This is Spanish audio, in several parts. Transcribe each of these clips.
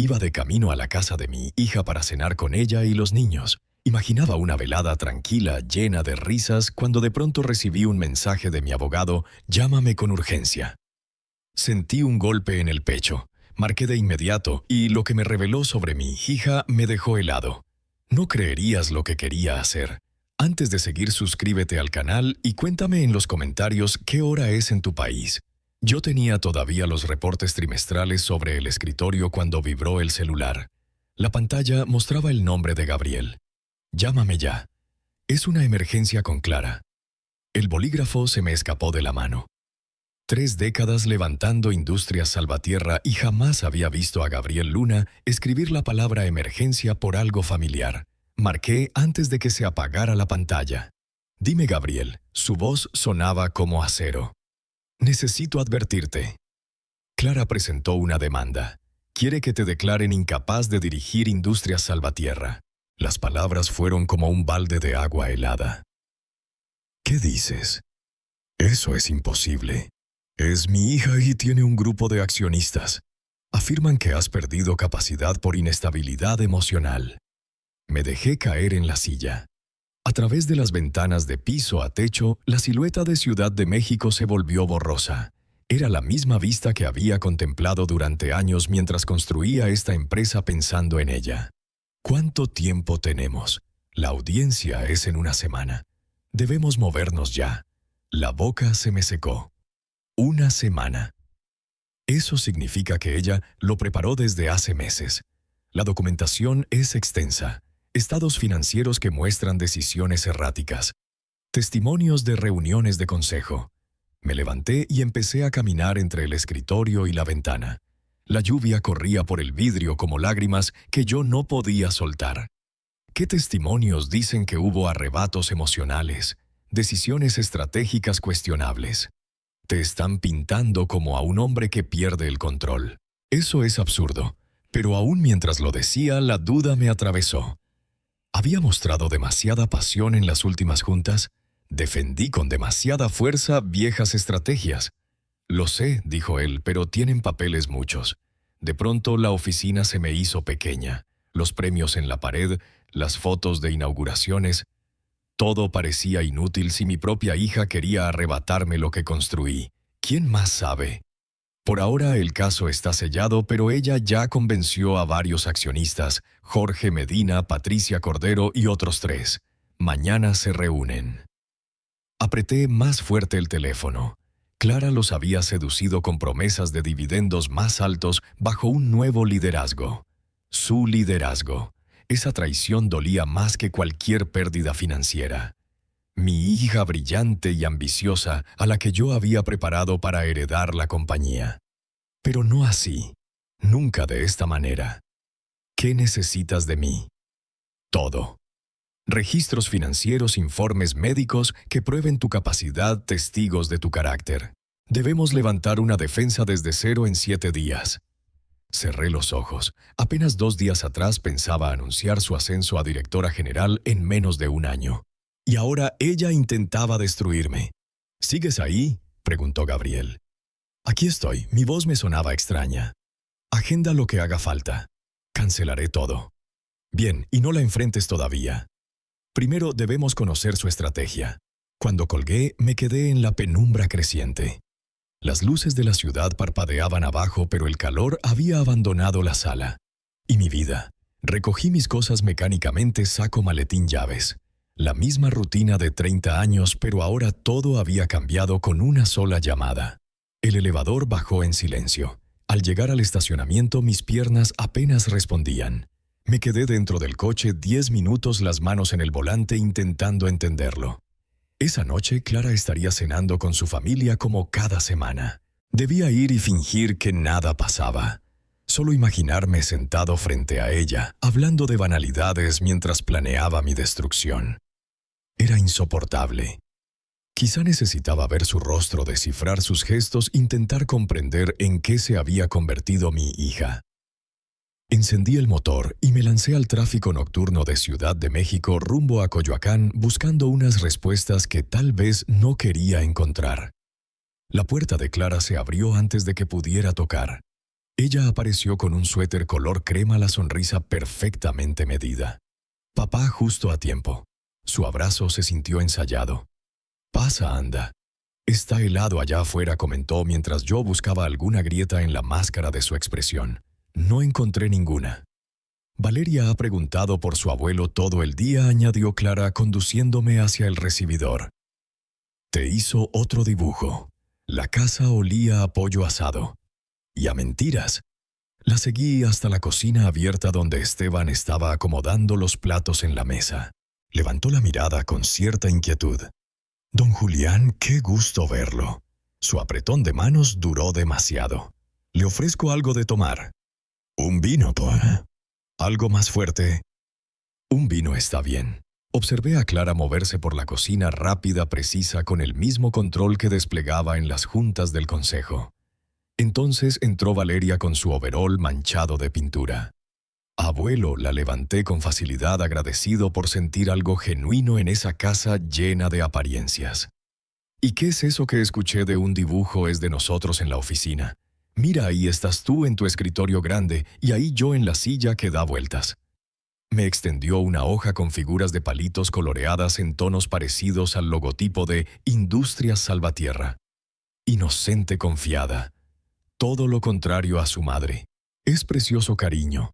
Iba de camino a la casa de mi hija para cenar con ella y los niños. Imaginaba una velada tranquila, llena de risas, cuando de pronto recibí un mensaje de mi abogado: «Llámame con urgencia». Sentí un golpe en el pecho. Marqué de inmediato y lo que me reveló sobre mi hija me dejó helado. No creerías lo que quería hacer. Antes de seguir, suscríbete al canal y cuéntame en los comentarios qué hora es en tu país. Yo tenía todavía los reportes trimestrales sobre el escritorio cuando vibró el celular. La pantalla mostraba el nombre de Gabriel. «Llámame ya. Es una emergencia con Clara». El bolígrafo se me escapó de la mano. 3 décadas levantando Industrias Salvatierra y jamás había visto a Gabriel Luna escribir la palabra emergencia por algo familiar. Marqué antes de que se apagara la pantalla. «Dime, Gabriel». Su voz sonaba como acero. «Necesito advertirte. Clara presentó una demanda. Quiere que te declaren incapaz de dirigir Industrias Salvatierra». Las palabras fueron como un balde de agua helada. «¿Qué dices? Eso es imposible. Es mi hija y tiene un grupo de accionistas. Afirman que has perdido capacidad por inestabilidad emocional». Me dejé caer en la silla. A través de las ventanas de piso a techo, la silueta de Ciudad de México se volvió borrosa. Era la misma vista que había contemplado durante años mientras construía esta empresa pensando en ella. ¿Cuánto tiempo tenemos? La audiencia es en una semana. Debemos movernos ya. La boca se me secó. Una semana. Eso significa que ella lo preparó desde hace meses. La documentación es extensa. Estados financieros que muestran decisiones erráticas. Testimonios de reuniones de consejo. Me levanté y empecé a caminar entre el escritorio y la ventana. La lluvia corría por el vidrio como lágrimas que yo no podía soltar. ¿Qué testimonios dicen que hubo arrebatos emocionales, decisiones estratégicas cuestionables? Te están pintando como a un hombre que pierde el control. Eso es absurdo, pero aún mientras lo decía, la duda me atravesó. ¿Había mostrado demasiada pasión en las últimas juntas? ¿Defendí con demasiada fuerza viejas estrategias? «Lo sé», dijo él, «pero tienen papeles muchos». De pronto la oficina se me hizo pequeña. Los premios en la pared, las fotos de inauguraciones. Todo parecía inútil si mi propia hija quería arrebatarme lo que construí. ¿Quién más sabe? Por ahora el caso está sellado, pero ella ya convenció a varios accionistas: Jorge Medina, Patricia Cordero y otros 3. Mañana se reúnen. Apreté más fuerte el teléfono. Clara los había seducido con promesas de dividendos más altos bajo un nuevo liderazgo. Su liderazgo. Esa traición dolía más que cualquier pérdida financiera. Mi hija brillante y ambiciosa, a la que yo había preparado para heredar la compañía. Pero no así. Nunca de esta manera. ¿Qué necesitas de mí? Todo. Registros financieros, informes médicos que prueben tu capacidad, testigos de tu carácter. Debemos levantar una defensa desde cero en 7 días. Cerré los ojos. Apenas 2 días atrás pensaba anunciar su ascenso a directora general en menos de un año. Y ahora ella intentaba destruirme. ¿Sigues ahí?, preguntó Gabriel. Aquí estoy. Mi voz me sonaba extraña. Agenda lo que haga falta. Cancelaré todo. Bien, y no la enfrentes todavía. Primero debemos conocer su estrategia. Cuando colgué, me quedé en la penumbra creciente. Las luces de la ciudad parpadeaban abajo, pero el calor había abandonado la sala. Y mi vida. Recogí mis cosas mecánicamente, saco, maletín, llaves. La misma rutina de 30 años, pero ahora todo había cambiado con una sola llamada. El elevador bajó en silencio. Al llegar al estacionamiento, mis piernas apenas respondían. Me quedé dentro del coche 10 minutos, las manos en el volante, intentando entenderlo. Esa noche, Clara estaría cenando con su familia como cada semana. Debía ir y fingir que nada pasaba. Solo imaginarme sentado frente a ella, hablando de banalidades mientras planeaba mi destrucción. Era insoportable. Quizá necesitaba ver su rostro, descifrar sus gestos, intentar comprender en qué se había convertido mi hija. Encendí el motor y me lancé al tráfico nocturno de Ciudad de México rumbo a Coyoacán, buscando unas respuestas que tal vez no quería encontrar. La puerta de Clara se abrió antes de que pudiera tocar. Ella apareció con un suéter color crema, la sonrisa perfectamente medida. Papá justo a tiempo. Su abrazo se sintió ensayado. «Pasa, anda. Está helado allá afuera», comentó mientras yo buscaba alguna grieta en la máscara de su expresión. No encontré ninguna. «Valeria ha preguntado por su abuelo todo el día», añadió Clara, conduciéndome hacia el recibidor. «Te hizo otro dibujo. La casa olía a pollo asado. Y a mentiras». La seguí hasta la cocina abierta donde Esteban estaba acomodando los platos en la mesa. Levantó la mirada con cierta inquietud. «Don Julián, qué gusto verlo». Su apretón de manos duró demasiado. «Le ofrezco algo de tomar». «Un vino, por...» «Algo más fuerte». «Un vino está bien». Observé a Clara moverse por la cocina rápida, precisa, con el mismo control que desplegaba en las juntas del consejo. Entonces entró Valeria con su overol manchado de pintura. «Abuelo», la levanté con facilidad, agradecido por sentir algo genuino en esa casa llena de apariencias. «¿Y qué es eso que escuché de un dibujo es de nosotros en la oficina? Mira, ahí estás tú en tu escritorio grande y ahí yo en la silla que da vueltas». Me extendió una hoja con figuras de palitos coloreadas en tonos parecidos al logotipo de Industrias Salvatierra. Inocente, confiada. Todo lo contrario a su madre. «Es precioso, cariño».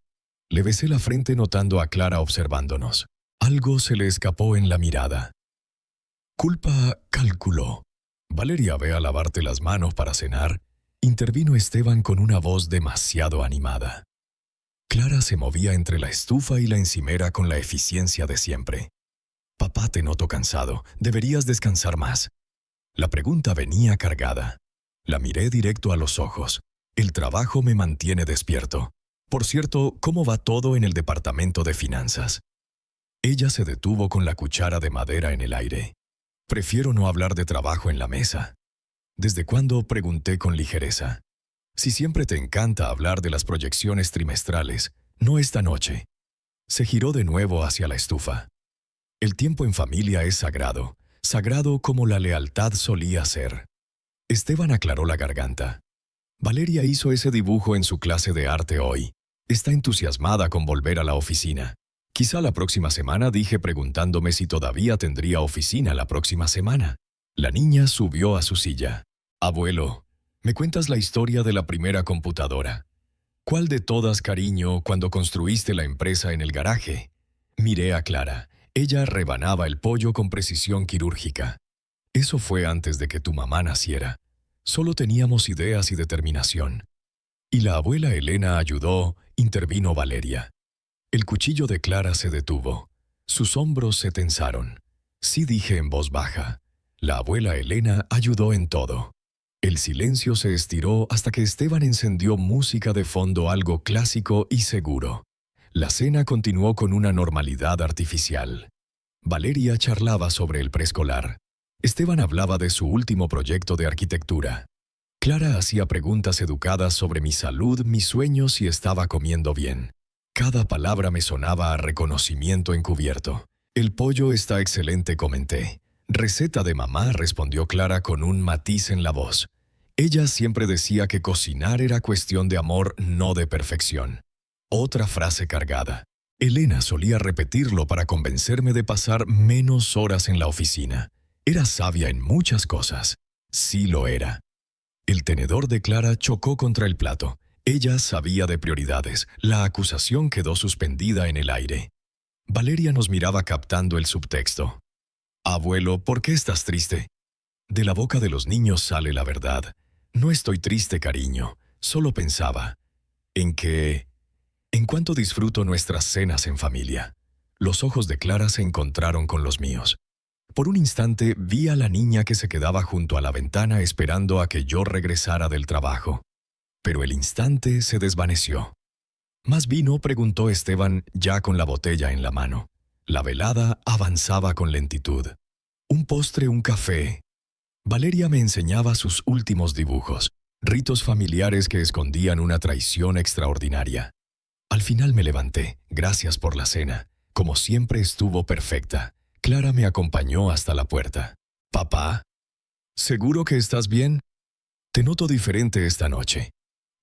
Le besé la frente notando a Clara observándonos. Algo se le escapó en la mirada. «Culpa», calculó. «Valeria, ve a lavarte las manos para cenar», intervino Esteban con una voz demasiado animada. Clara se movía entre la estufa y la encimera con la eficiencia de siempre. «Papá, te noto cansado. Deberías descansar más». La pregunta venía cargada. La miré directo a los ojos. «El trabajo me mantiene despierto. Por cierto, ¿cómo va todo en el departamento de finanzas?». Ella se detuvo con la cuchara de madera en el aire. «Prefiero no hablar de trabajo en la mesa». «¿Desde cuándo?», pregunté con ligereza. «Si siempre te encanta hablar de las proyecciones trimestrales, no esta noche». Se giró de nuevo hacia la estufa. «El tiempo en familia es sagrado, sagrado como la lealtad solía ser». Esteban aclaró la garganta. «Valeria hizo ese dibujo en su clase de arte hoy. Está entusiasmada con volver a la oficina. Quizá la próxima semana», dije preguntándome si todavía tendría oficina la próxima semana. La niña subió a su silla. «Abuelo, ¿me cuentas la historia de la primera computadora? ¿Cuál de todas, cariño, cuando construiste la empresa en el garaje?» Miré a Clara. Ella rebanaba el pollo con precisión quirúrgica. «Eso fue antes de que tu mamá naciera. Solo teníamos ideas y determinación». «Y la abuela Elena ayudó», intervino Valeria. El cuchillo de Clara se detuvo. Sus hombros se tensaron. Sí, dije en voz baja. La abuela Elena ayudó en todo. El silencio se estiró hasta que Esteban encendió música de fondo, algo clásico y seguro. La cena continuó con una normalidad artificial. Valeria charlaba sobre el preescolar. Esteban hablaba de su último proyecto de arquitectura. Clara hacía preguntas educadas sobre mi salud, mis sueños y estaba comiendo bien. Cada palabra me sonaba a reconocimiento encubierto. «El pollo está excelente», comenté. «Receta de mamá», respondió Clara con un matiz en la voz. Ella siempre decía que cocinar era cuestión de amor, no de perfección. Otra frase cargada. Elena solía repetirlo para convencerme de pasar menos horas en la oficina. Era sabia en muchas cosas. Sí lo era. El tenedor de Clara chocó contra el plato. Ella sabía de prioridades. La acusación quedó suspendida en el aire. Valeria nos miraba captando el subtexto. «Abuelo, ¿por qué estás triste?». De la boca de los niños sale la verdad. «No estoy triste, cariño. Solo pensaba en cuánto disfruto nuestras cenas en familia». Los ojos de Clara se encontraron con los míos. Por un instante vi a la niña que se quedaba junto a la ventana esperando a que yo regresara del trabajo. Pero el instante se desvaneció. «¿Más vino?», preguntó Esteban, ya con la botella en la mano. La velada avanzaba con lentitud. «Un postre, un café». Valeria me enseñaba sus últimos dibujos, ritos familiares que escondían una traición extraordinaria. Al final me levanté. «Gracias por la cena. Como siempre estuvo perfecta». Clara me acompañó hasta la puerta. «Papá, ¿seguro que estás bien? Te noto diferente esta noche».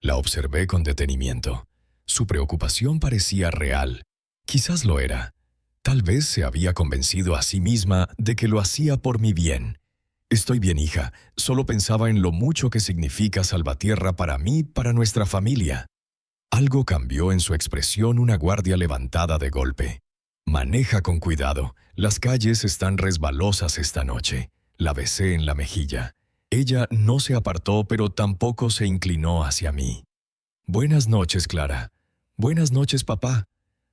La observé con detenimiento. Su preocupación parecía real. Quizás lo era. Tal vez se había convencido a sí misma de que lo hacía por mi bien. Estoy bien, hija. Solo pensaba en lo mucho que significa Salvatierra para mí, para nuestra familia. Algo cambió en su expresión, una guardia levantada de golpe. Maneja con cuidado. Las calles están resbalosas esta noche. La besé en la mejilla. Ella no se apartó, pero tampoco se inclinó hacia mí. Buenas noches, Clara. Buenas noches, papá.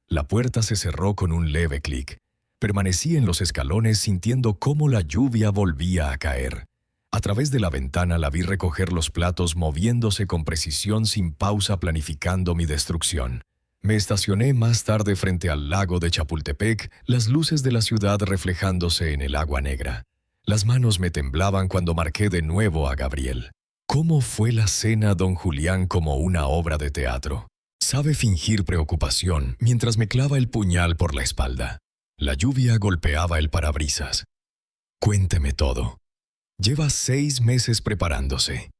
La puerta se cerró con un leve clic. Permanecí en los escalones sintiendo cómo la lluvia volvía a caer. A través de la ventana la vi recoger los platos moviéndose con precisión sin pausa planificando mi destrucción. Me estacioné más tarde frente al lago de Chapultepec, las luces de la ciudad reflejándose en el agua negra. Las manos me temblaban cuando marqué de nuevo a Gabriel. ¿Cómo fue la cena, don Julián, como una obra de teatro? Sabe fingir preocupación mientras me clava el puñal por la espalda. La lluvia golpeaba el parabrisas. Cuénteme todo. Lleva 6 meses preparándose.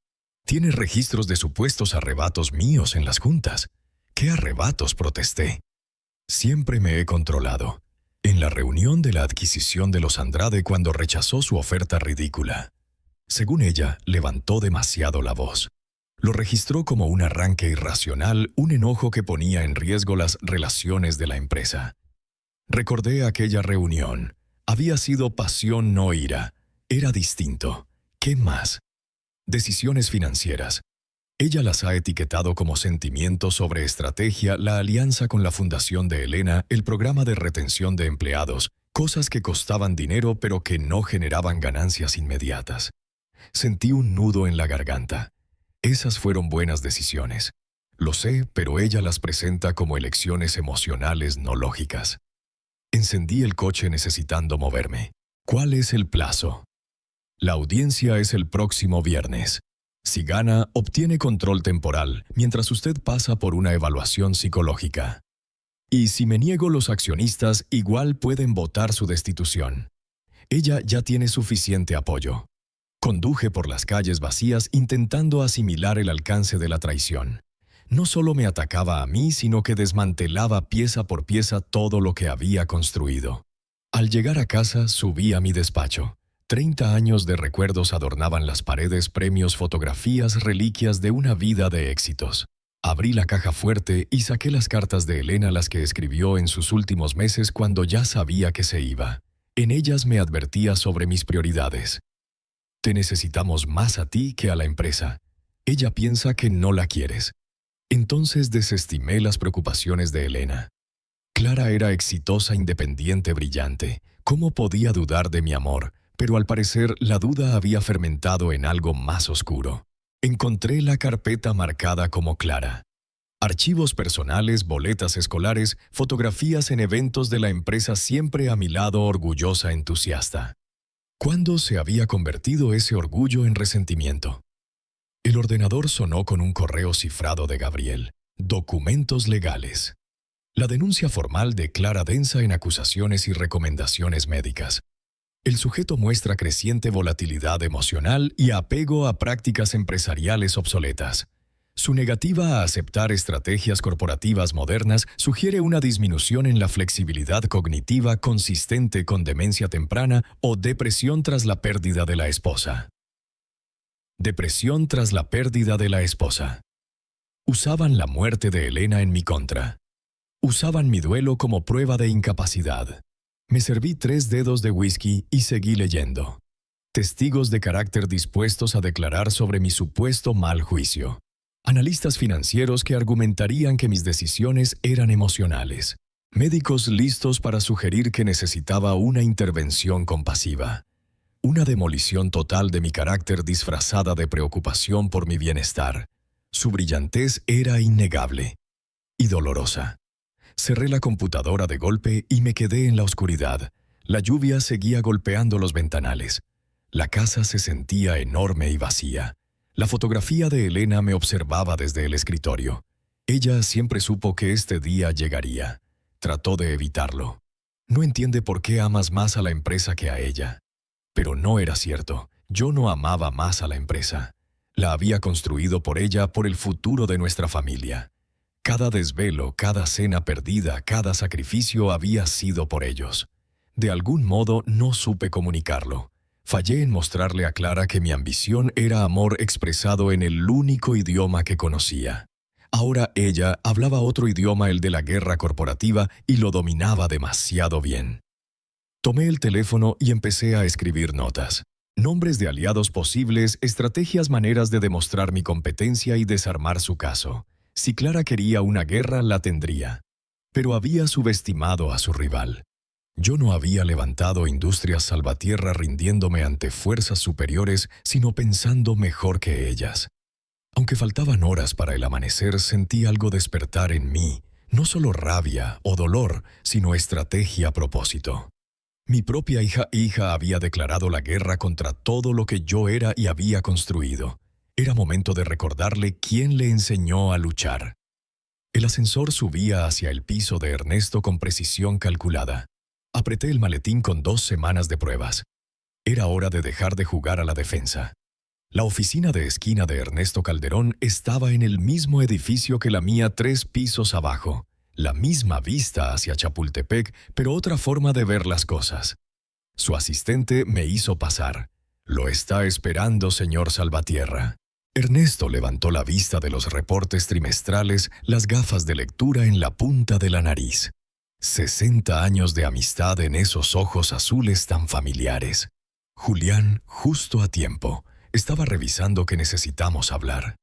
Tiene registros de supuestos arrebatos míos en las juntas. ¿Qué arrebatos?, protesté. Siempre me he controlado. En la reunión de la adquisición de los Andrade cuando rechazó su oferta ridícula. Según ella, levantó demasiado la voz. Lo registró como un arranque irracional, un enojo que ponía en riesgo las relaciones de la empresa. Recordé aquella reunión. Había sido pasión, no ira. Era distinto. ¿Qué más? Decisiones financieras. Ella las ha etiquetado como sentimientos sobre estrategia, la alianza con la fundación de Elena, el programa de retención de empleados, cosas que costaban dinero pero que no generaban ganancias inmediatas. Sentí un nudo en la garganta. Esas fueron buenas decisiones. Lo sé, pero ella las presenta como elecciones emocionales no lógicas. Encendí el coche necesitando moverme. ¿Cuál es el plazo? La audiencia es el próximo viernes. Si gana, obtiene control temporal, mientras usted pasa por una evaluación psicológica. Y si me niego, los accionistas igual pueden votar su destitución. Ella ya tiene suficiente apoyo. Conduje por las calles vacías intentando asimilar el alcance de la traición. No solo me atacaba a mí, sino que desmantelaba pieza por pieza todo lo que había construido. Al llegar a casa, subí a mi despacho. 30 años de recuerdos adornaban las paredes, premios, fotografías, reliquias de una vida de éxitos. Abrí la caja fuerte y saqué las cartas de Elena, las que escribió en sus últimos meses cuando ya sabía que se iba. En ellas me advertía sobre mis prioridades. Te necesitamos más a ti que a la empresa. Ella piensa que no la quieres. Entonces desestimé las preocupaciones de Elena. Clara era exitosa, independiente, brillante. ¿Cómo podía dudar de mi amor? Pero al parecer la duda había fermentado en algo más oscuro. Encontré la carpeta marcada como Clara. Archivos personales, boletas escolares, fotografías en eventos de la empresa, siempre a mi lado, orgullosa, entusiasta. ¿Cuándo se había convertido ese orgullo en resentimiento? El ordenador sonó con un correo cifrado de Gabriel. Documentos legales. La denuncia formal de Clara densa en acusaciones y recomendaciones médicas. El sujeto muestra creciente volatilidad emocional y apego a prácticas empresariales obsoletas. Su negativa a aceptar estrategias corporativas modernas sugiere una disminución en la flexibilidad cognitiva consistente con demencia temprana o depresión tras la pérdida de la esposa. Depresión tras la pérdida de la esposa. Usaban la muerte de Elena en mi contra. Usaban mi duelo como prueba de incapacidad. Me serví 3 dedos de whisky y seguí leyendo. Testigos de carácter dispuestos a declarar sobre mi supuesto mal juicio. Analistas financieros que argumentarían que mis decisiones eran emocionales. Médicos listos para sugerir que necesitaba una intervención compasiva. Una demolición total de mi carácter disfrazada de preocupación por mi bienestar. Su brillantez era innegable y dolorosa. Cerré la computadora de golpe y me quedé en la oscuridad. La lluvia seguía golpeando los ventanales. La casa se sentía enorme y vacía. La fotografía de Elena me observaba desde el escritorio. Ella siempre supo que este día llegaría. Trató de evitarlo. No entiende por qué amas más a la empresa que a ella. Pero no era cierto. Yo no amaba más a la empresa. La había construido por ella por el futuro de nuestra familia. Cada desvelo, cada cena perdida, cada sacrificio había sido por ellos. De algún modo no supe comunicarlo. Fallé en mostrarle a Clara que mi ambición era amor expresado en el único idioma que conocía. Ahora ella hablaba otro idioma, el de la guerra corporativa, y lo dominaba demasiado bien. Tomé el teléfono y empecé a escribir notas. Nombres de aliados posibles, estrategias, maneras de demostrar mi competencia y desarmar su caso. Si Clara quería una guerra, la tendría. Pero había subestimado a su rival. Yo no había levantado Industrias Salvatierra rindiéndome ante fuerzas superiores, sino pensando mejor que ellas. Aunque faltaban horas para el amanecer, sentí algo despertar en mí, no solo rabia o dolor, sino estrategia a propósito. Mi propia hija había declarado la guerra contra todo lo que yo era y había construido. Era momento de recordarle quién le enseñó a luchar. El ascensor subía hacia el piso de Ernesto con precisión calculada. Apreté el maletín con 2 semanas de pruebas. Era hora de dejar de jugar a la defensa. La oficina de esquina de Ernesto Calderón estaba en el mismo edificio que la mía, 3 pisos abajo. La misma vista hacia Chapultepec, pero otra forma de ver las cosas. Su asistente me hizo pasar. «Lo está esperando, señor Salvatierra». Ernesto levantó la vista de los reportes trimestrales, las gafas de lectura en la punta de la nariz. 60 años de amistad en esos ojos azules tan familiares. Julián, justo a tiempo, estaba revisando que necesitamos hablar.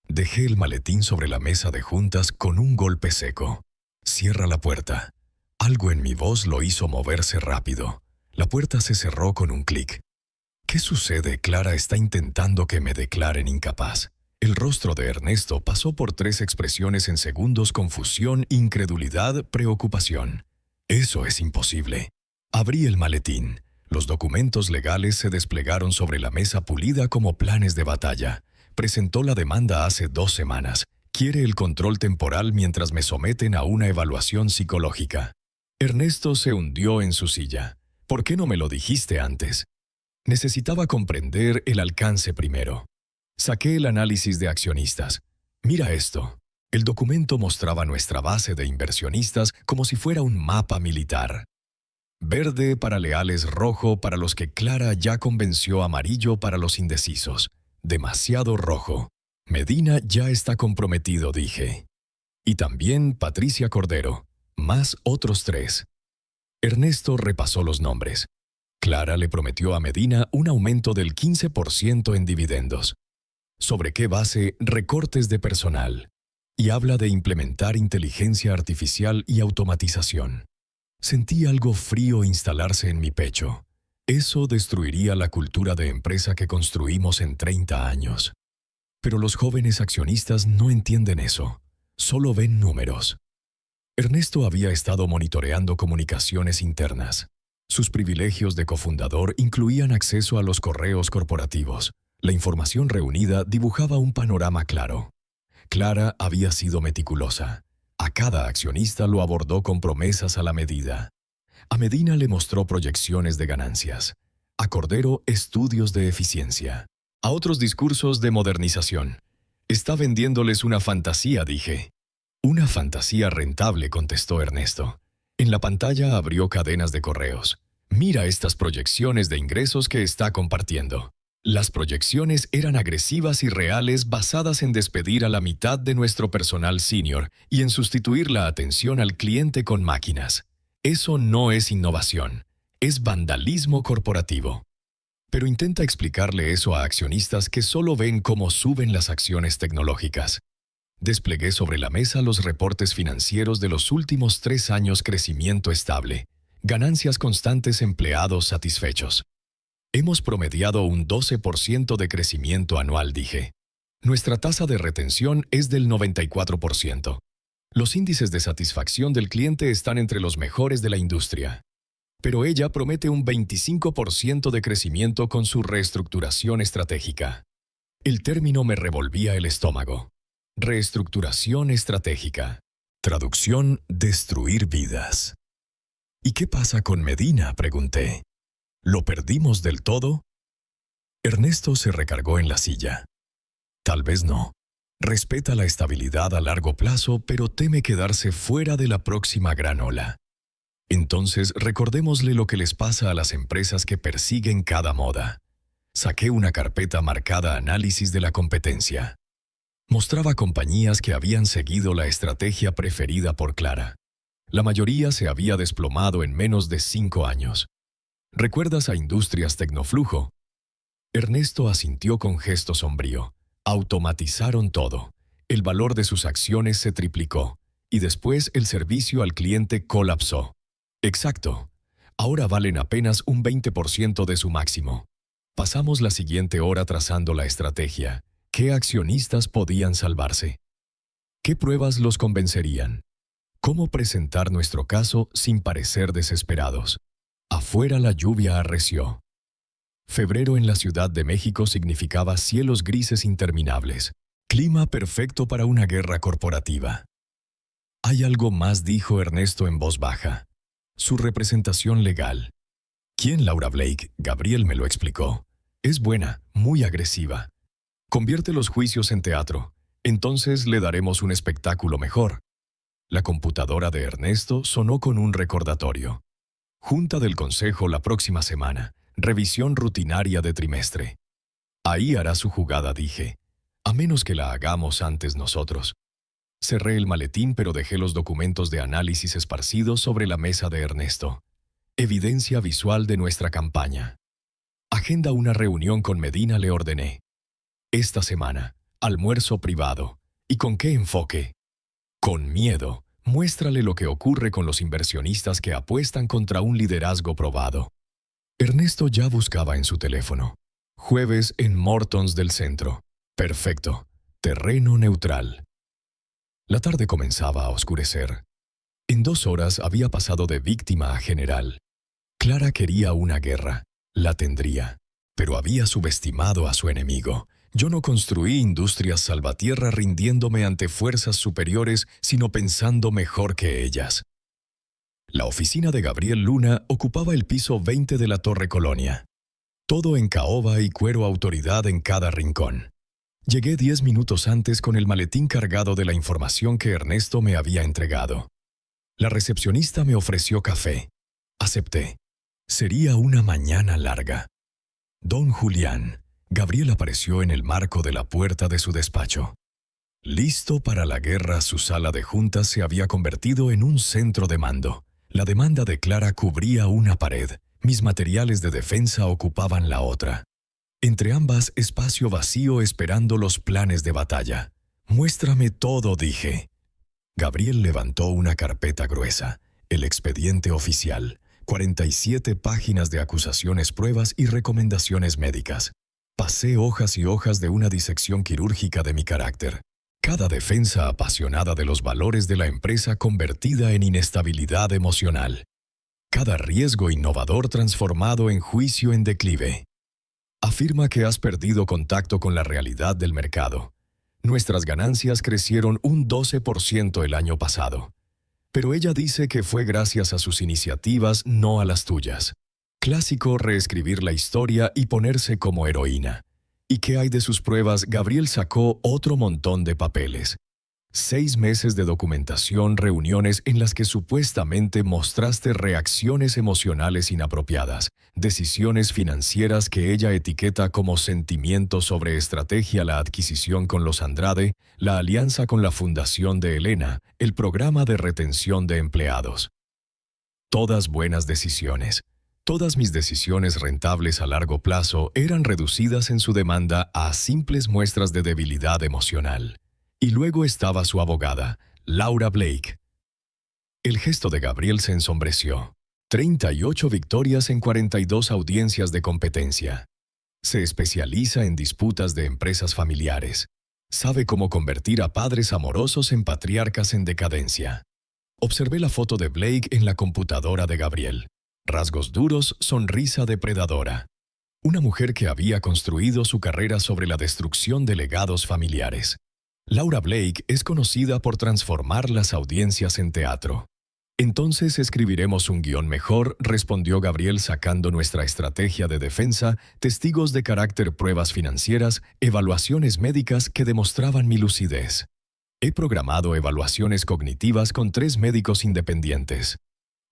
Dejé el maletín sobre la mesa de juntas con un golpe seco. «Cierra la puerta». Algo en mi voz lo hizo moverse rápido. La puerta se cerró con un clic. ¿Qué sucede? Clara está intentando que me declaren incapaz. El rostro de Ernesto pasó por 3 expresiones en segundos: confusión, incredulidad, preocupación. Eso es imposible. Abrí el maletín. Los documentos legales se desplegaron sobre la mesa pulida como planes de batalla. Presentó la demanda hace 2 semanas. Quiere el control temporal mientras me someten a una evaluación psicológica. Ernesto se hundió en su silla. ¿Por qué no me lo dijiste antes? Necesitaba comprender el alcance primero. Saqué el análisis de accionistas. Mira esto. El documento mostraba nuestra base de inversionistas como si fuera un mapa militar. Verde para leales, rojo para los que Clara ya convenció, amarillo para los indecisos. Demasiado rojo. Medina ya está comprometido, dije. Y también Patricia Cordero, más otros 3. Ernesto repasó los nombres. Clara le prometió a Medina un aumento del 15% en dividendos. ¿Sobre qué base? Recortes de personal. Y habla de implementar inteligencia artificial y automatización. Sentí algo frío instalarse en mi pecho. Eso destruiría la cultura de empresa que construimos en 30 años. Pero los jóvenes accionistas no entienden eso. Solo ven números. Ernesto había estado monitoreando comunicaciones internas. Sus privilegios de cofundador incluían acceso a los correos corporativos. La información reunida dibujaba un panorama claro. Clara había sido meticulosa. A cada accionista lo abordó con promesas a la medida. A Medina le mostró proyecciones de ganancias. A Cordero, estudios de eficiencia. A otros discursos de modernización. Está vendiéndoles una fantasía, dije. Una fantasía rentable, contestó Ernesto. En la pantalla abrió cadenas de correos. Mira estas proyecciones de ingresos que está compartiendo. Las proyecciones eran agresivas y reales, basadas en despedir a la mitad de nuestro personal senior y en sustituir la atención al cliente con máquinas. Eso no es innovación, es vandalismo corporativo. Pero intenta explicarle eso a accionistas que solo ven cómo suben las acciones tecnológicas. Desplegué sobre la mesa los reportes financieros de los últimos 3 años: crecimiento estable, ganancias constantes, empleados satisfechos. Hemos promediado un 12% de crecimiento anual, dije. Nuestra tasa de retención es del 94%. Los índices de satisfacción del cliente están entre los mejores de la industria. Pero ella promete un 25% de crecimiento con su reestructuración estratégica. El término me revolvía el estómago. Reestructuración estratégica. Traducción: destruir vidas. ¿Y qué pasa con Medina?, pregunté. ¿Lo perdimos del todo? Ernesto se recargó en la silla. Tal vez no. Respeta la estabilidad a largo plazo, pero teme quedarse fuera de la próxima gran ola. Entonces, recordémosle lo que les pasa a las empresas que persiguen cada moda. Saqué una carpeta marcada Análisis de la competencia. Mostraba compañías que habían seguido la estrategia preferida por Clara. La mayoría se había desplomado en menos de 5 años. ¿Recuerdas a Industrias Tecnoflujo? Ernesto asintió con gesto sombrío. Automatizaron todo. El valor de sus acciones se triplicó. Y después el servicio al cliente colapsó. Exacto. Ahora valen apenas un 20% de su máximo. Pasamos la siguiente hora trazando la estrategia. ¿Qué accionistas podían salvarse? ¿Qué pruebas los convencerían? ¿Cómo presentar nuestro caso sin parecer desesperados? Afuera la lluvia arreció. Febrero en la Ciudad de México significaba cielos grises interminables. Clima perfecto para una guerra corporativa. Hay algo más, dijo Ernesto en voz baja. Su representación legal. ¿Quién, Laura Blake? Gabriel me lo explicó. Es buena, muy agresiva. Convierte los juicios en teatro. Entonces le daremos un espectáculo mejor. La computadora de Ernesto sonó con un recordatorio. Junta del Consejo la próxima semana. Revisión rutinaria de trimestre. Ahí hará su jugada, dije. A menos que la hagamos antes nosotros. Cerré el maletín, pero dejé los documentos de análisis esparcidos sobre la mesa de Ernesto. Evidencia visual de nuestra campaña. Agenda una reunión con Medina, le ordené. Esta semana, almuerzo privado. ¿Y con qué enfoque? Con miedo. Muéstrale lo que ocurre con los inversionistas que apuestan contra un liderazgo probado. Ernesto ya buscaba en su teléfono. Jueves en Mortons del Centro. Perfecto. Terreno neutral. La tarde comenzaba a oscurecer. En 2 horas había pasado de víctima a general. Clara quería una guerra. La tendría. Pero había subestimado a su enemigo. Yo no construí Industrias Salvatierra rindiéndome ante fuerzas superiores, sino pensando mejor que ellas. La oficina de Gabriel Luna ocupaba el piso 20 de la Torre Colonia. Todo en caoba y cuero autoridad en cada rincón. Llegué 10 minutos antes con el maletín cargado de la información que Ernesto me había entregado. La recepcionista me ofreció café. Acepté. Sería una mañana larga. Don Julián. Gabriel apareció en el marco de la puerta de su despacho. Listo para la guerra, su sala de juntas se había convertido en un centro de mando. La demanda de Clara cubría una pared. Mis materiales de defensa ocupaban la otra. Entre ambas, espacio vacío esperando los planes de batalla. Muéstrame todo, dije. Gabriel levantó una carpeta gruesa. El expediente oficial. 47 páginas de acusaciones, pruebas y recomendaciones médicas. Pasé hojas y hojas de una disección quirúrgica de mi carácter. Cada defensa apasionada de los valores de la empresa convertida en inestabilidad emocional. Cada riesgo innovador transformado en juicio en declive. Afirma que has perdido contacto con la realidad del mercado. Nuestras ganancias crecieron un 12% el año pasado. Pero ella dice que fue gracias a sus iniciativas, no a las tuyas. Clásico reescribir la historia y ponerse como heroína. ¿Y qué hay de sus pruebas? Gabriel sacó otro montón de papeles. 6 meses de documentación, reuniones en las que supuestamente mostraste reacciones emocionales inapropiadas, decisiones financieras que ella etiqueta como sentimientos sobre estrategia, la adquisición con los Andrade, la alianza con la fundación de Elena, el programa de retención de empleados. Todas buenas decisiones. Todas mis decisiones rentables a largo plazo eran reducidas en su demanda a simples muestras de debilidad emocional. Y luego estaba su abogada, Laura Blake. El gesto de Gabriel se ensombreció. 38 victorias en 42 audiencias de competencia. Se especializa en disputas de empresas familiares. Sabe cómo convertir a padres amorosos en patriarcas en decadencia. Observé la foto de Blake en la computadora de Gabriel. Rasgos duros, sonrisa depredadora. Una mujer que había construido su carrera sobre la destrucción de legados familiares. Laura Blake es conocida por transformar las audiencias en teatro. Entonces escribiremos un guión mejor, respondió Gabriel sacando nuestra estrategia de defensa, testigos de carácter, pruebas financieras, evaluaciones médicas que demostraban mi lucidez. He programado evaluaciones cognitivas con 3 médicos independientes.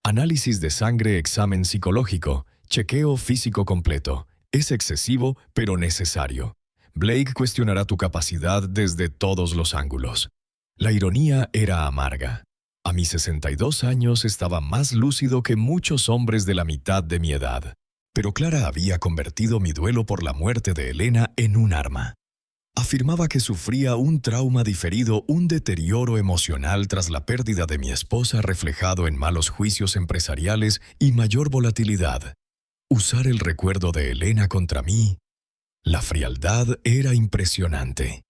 Análisis de sangre, examen psicológico, chequeo físico completo. Es excesivo, pero necesario. Blake cuestionará tu capacidad desde todos los ángulos. La ironía era amarga. A mis 62 años estaba más lúcido que muchos hombres de la mitad de mi edad. Pero Clara había convertido mi duelo por la muerte de Elena en un arma. Afirmaba que sufría un trauma diferido, un deterioro emocional tras la pérdida de mi esposa reflejado en malos juicios empresariales y mayor volatilidad. Usar el recuerdo de Elena contra mí. La frialdad era impresionante.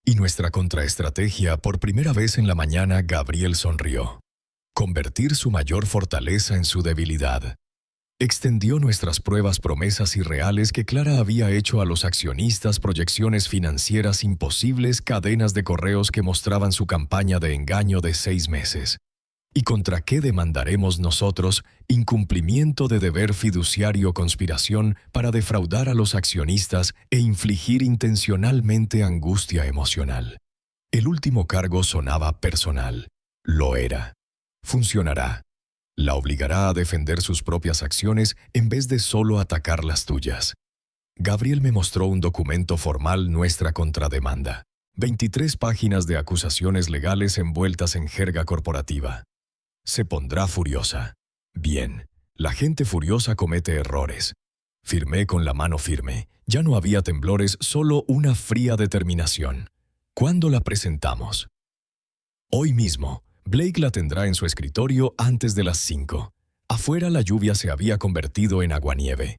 Y nuestra contraestrategia, por primera vez en la mañana, Gabriel sonrió. Convertir su mayor fortaleza en su debilidad. Extendió nuestras pruebas, promesas irreales que Clara había hecho a los accionistas, proyecciones financieras imposibles, cadenas de correos que mostraban su campaña de engaño de 6 meses. ¿Y contra qué demandaremos nosotros? Incumplimiento de deber fiduciario, conspiración para defraudar a los accionistas e infligir intencionalmente angustia emocional. El último cargo sonaba personal. Lo era. Funcionará. La obligará a defender sus propias acciones en vez de solo atacar las tuyas. Gabriel me mostró un documento formal, nuestra contrademanda. 23 páginas de acusaciones legales envueltas en jerga corporativa. Se pondrá furiosa. Bien, la gente furiosa comete errores. Firmé con la mano firme. Ya no había temblores, solo una fría determinación. ¿Cuándo la presentamos? Hoy mismo. Blake la tendrá en su escritorio antes de las 5. Afuera la lluvia se había convertido en aguanieve.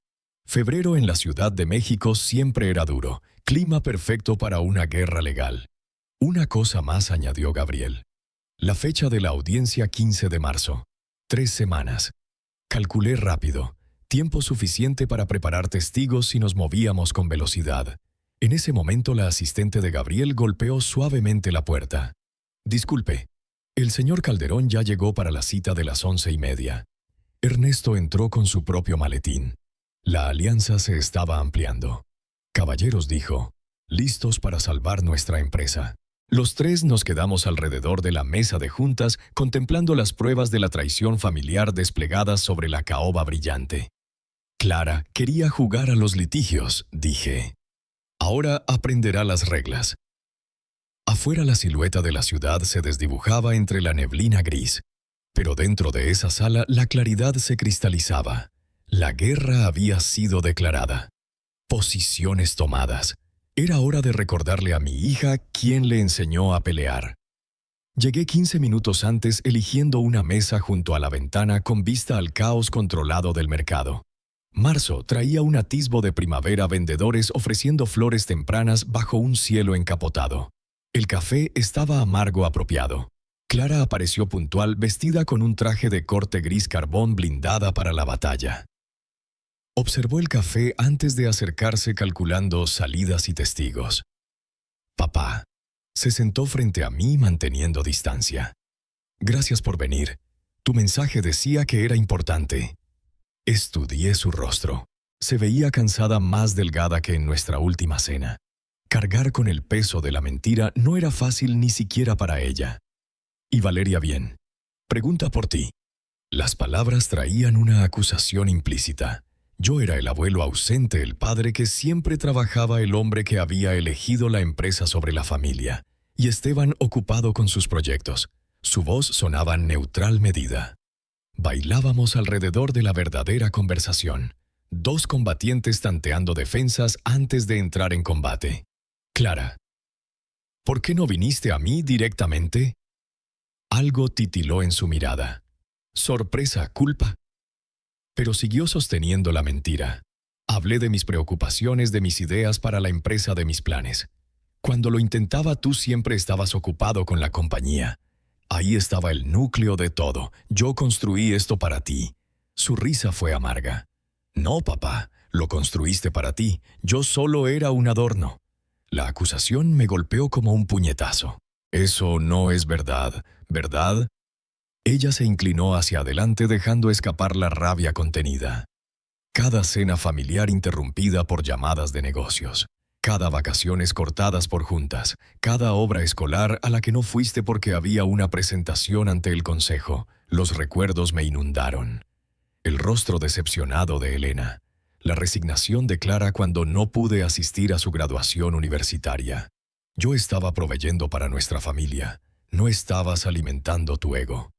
Febrero en la Ciudad de México siempre era duro, clima perfecto para una guerra legal. Una cosa más, añadió Gabriel. La fecha de la audiencia 15 de marzo. 3 semanas. Calculé rápido. Tiempo suficiente para preparar testigos si nos movíamos con velocidad. En ese momento la asistente de Gabriel golpeó suavemente la puerta. Disculpe. El señor Calderón ya llegó para la cita de las 11:30. Ernesto entró con su propio maletín. La alianza se estaba ampliando. Caballeros, dijo, listos para salvar nuestra empresa. Los 3 nos quedamos alrededor de la mesa de juntas contemplando las pruebas de la traición familiar desplegadas sobre la caoba brillante. Clara quería jugar a los litigios, dije. Ahora aprenderá las reglas. Afuera la silueta de la ciudad se desdibujaba entre la neblina gris. Pero dentro de esa sala la claridad se cristalizaba. La guerra había sido declarada. Posiciones tomadas. Era hora de recordarle a mi hija quién le enseñó a pelear. Llegué 15 minutos antes eligiendo una mesa junto a la ventana con vista al caos controlado del mercado. Marzo traía un atisbo de primavera, vendedores ofreciendo flores tempranas bajo un cielo encapotado. El café estaba amargo apropiado. Clara apareció puntual, vestida con un traje de corte gris carbón, blindada para la batalla. Observó el café antes de acercarse calculando salidas y testigos. Papá. Se sentó frente a mí manteniendo distancia. Gracias por venir. Tu mensaje decía que era importante. Estudié su rostro. Se veía cansada, más delgada que en nuestra última cena. Cargar con el peso de la mentira no era fácil ni siquiera para ella. Y Valeria bien. Pregunta por ti. Las palabras traían una acusación implícita. Yo era el abuelo ausente, el padre que siempre trabajaba, el hombre que había elegido la empresa sobre la familia. Y Esteban ocupado con sus proyectos. Su voz sonaba neutral, medida. Bailábamos alrededor de la verdadera conversación. 2 combatientes tanteando defensas antes de entrar en combate. Clara. ¿Por qué no viniste a mí directamente? Algo titiló en su mirada. Sorpresa, culpa. Pero siguió sosteniendo la mentira. Hablé de mis preocupaciones, de mis ideas para la empresa, de mis planes. Cuando lo intentaba, tú siempre estabas ocupado con la compañía. Ahí estaba el núcleo de todo. Yo construí esto para ti. Su risa fue amarga. No, papá, lo construiste para ti. Yo solo era un adorno. La acusación me golpeó como un puñetazo. Eso no es verdad, ¿verdad? Ella se inclinó hacia adelante dejando escapar la rabia contenida. Cada cena familiar interrumpida por llamadas de negocios. Cada vacaciones cortadas por juntas. Cada obra escolar a la que no fuiste porque había una presentación ante el consejo. Los recuerdos me inundaron. El rostro decepcionado de Elena. La resignación de Clara cuando no pude asistir a su graduación universitaria. Yo estaba proveyendo para nuestra familia. No estabas alimentando tu ego.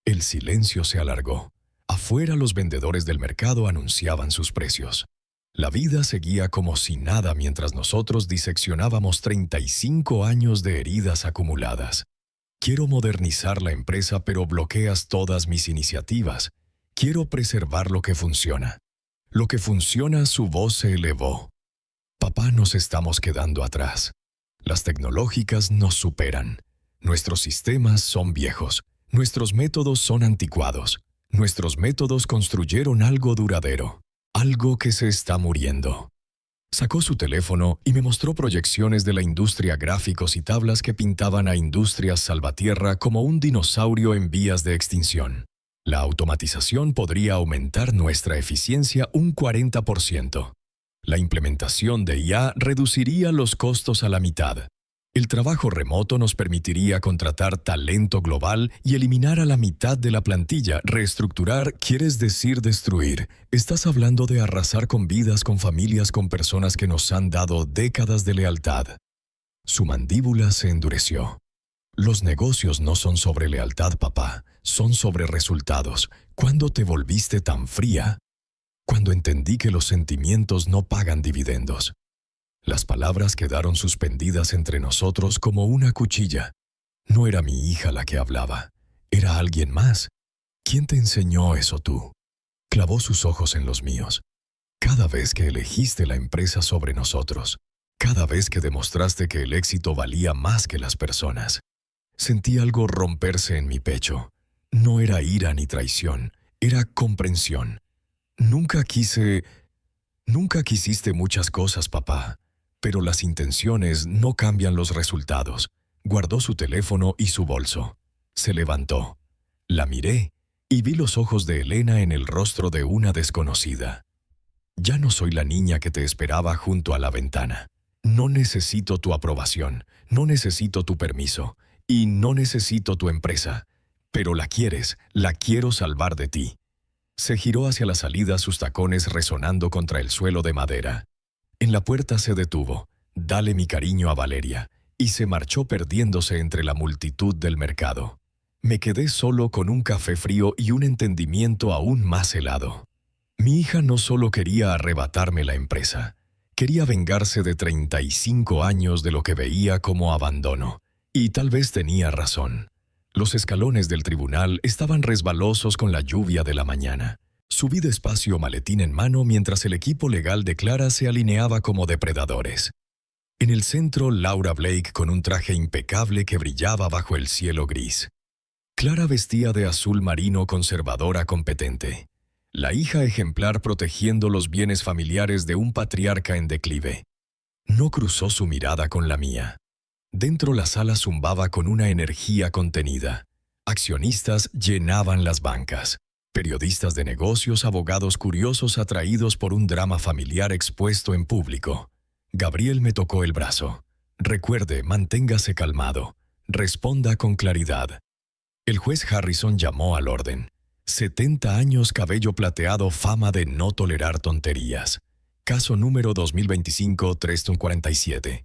El silencio se alargó. Afuera los vendedores del mercado anunciaban sus precios. La vida seguía como si nada mientras nosotros diseccionábamos 35 años de heridas acumuladas. Quiero modernizar la empresa, pero bloqueas todas mis iniciativas. Quiero preservar lo que funciona. Lo que funciona, su voz se elevó. Papá, nos estamos quedando atrás. Las tecnológicas nos superan. Nuestros sistemas son viejos. Nuestros métodos son anticuados. Nuestros métodos construyeron algo duradero. Algo que se está muriendo. Sacó su teléfono y me mostró proyecciones de la industria, gráficos y tablas que pintaban a Industrias Salvatierra como un dinosaurio en vías de extinción. La automatización podría aumentar nuestra eficiencia un 40%. La implementación de IA reduciría los costos a la mitad. El trabajo remoto nos permitiría contratar talento global y eliminar a la mitad de la plantilla. Reestructurar, ¿quieres decir destruir? Estás hablando de arrasar con vidas, con familias, con personas que nos han dado décadas de lealtad. Su mandíbula se endureció. Los negocios no son sobre lealtad, papá, son sobre resultados. ¿Cuándo te volviste tan fría? Cuando entendí que los sentimientos no pagan dividendos. Las palabras quedaron suspendidas entre nosotros como una cuchilla. No era mi hija la que hablaba, era alguien más. ¿Quién te enseñó eso tú? Clavó sus ojos en los míos. Cada vez que elegiste la empresa sobre nosotros, cada vez que demostraste que el éxito valía más que las personas, sentí algo romperse en mi pecho. No era ira ni traición, era comprensión. Nunca quisiste muchas cosas, papá. Pero las intenciones no cambian los resultados. Guardó su teléfono y su bolso. Se levantó. La miré y vi los ojos de Elena en el rostro de una desconocida. Ya no soy la niña que te esperaba junto a la ventana. No necesito tu aprobación, no necesito tu permiso y no necesito tu empresa. Pero la quieres, la quiero salvar de ti. Se giró hacia la salida, sus tacones resonando contra el suelo de madera. En la puerta se detuvo, dale mi cariño a Valeria, y se marchó perdiéndose entre la multitud del mercado. Me quedé solo con un café frío y un entendimiento aún más helado. Mi hija no solo quería arrebatarme la empresa, quería vengarse de 35 años de lo que veía como abandono, y tal vez tenía razón. Los escalones del tribunal estaban resbalosos con la lluvia de la mañana. Subí despacio, maletín en mano, mientras el equipo legal de Clara se alineaba como depredadores. En el centro, Laura Blake con un traje impecable que brillaba bajo el cielo gris. Clara vestía de azul marino, conservadora competente. La hija ejemplar protegiendo los bienes familiares de un patriarca en declive. No cruzó su mirada con la mía. Dentro la sala zumbaba con una energía contenida. Accionistas llenaban las bancas. Periodistas de negocios, abogados curiosos atraídos por un drama familiar expuesto en público. Gabriel me tocó el brazo. Recuerde, manténgase calmado. Responda con claridad. El juez Harrison llamó al orden. 70 años, cabello plateado, fama de no tolerar tonterías. Caso número 2025-3147.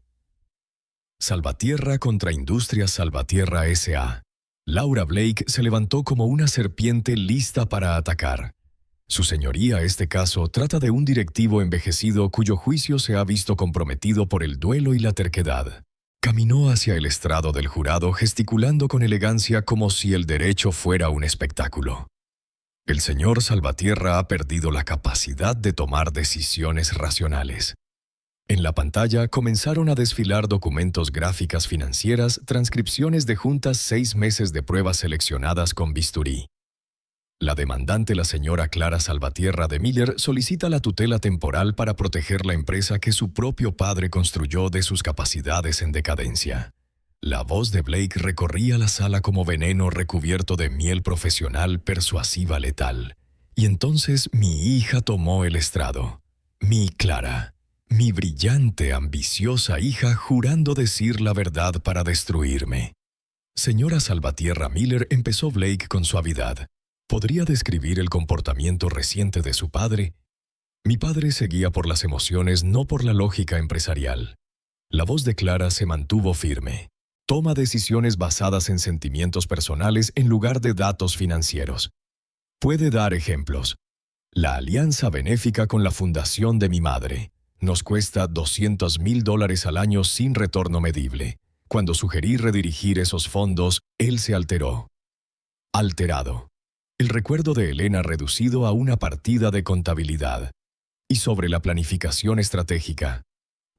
Salvatierra contra Industrias Salvatierra S.A. Laura Blake se levantó como una serpiente lista para atacar. Su señoría, este caso trata de un directivo envejecido cuyo juicio se ha visto comprometido por el duelo y la terquedad. Caminó hacia el estrado del jurado gesticulando con elegancia como si el derecho fuera un espectáculo. El señor Salvatierra ha perdido la capacidad de tomar decisiones racionales. En la pantalla comenzaron a desfilar documentos, gráficas financieras, transcripciones de juntas, 6 meses de pruebas seleccionadas con bisturí. La demandante, la señora Clara Salvatierra de Miller, solicita la tutela temporal para proteger la empresa que su propio padre construyó de sus capacidades en decadencia. La voz de Blake recorría la sala como veneno recubierto de miel profesional persuasiva letal. Y entonces mi hija tomó el estrado. Mi Clara, mi brillante, ambiciosa hija jurando decir la verdad para destruirme. Señora Salvatierra Miller, empezó Blake con suavidad. ¿Podría describir el comportamiento reciente de su padre? Mi padre seguía por las emociones, no por la lógica empresarial. La voz de Clara se mantuvo firme. Toma decisiones basadas en sentimientos personales en lugar de datos financieros. Puede dar ejemplos. La alianza benéfica con la fundación de mi madre. Nos cuesta $200,000 al año sin retorno medible. Cuando sugerí redirigir esos fondos, él se alteró. Alterado. El recuerdo de Elena reducido a una partida de contabilidad. Y sobre la planificación estratégica.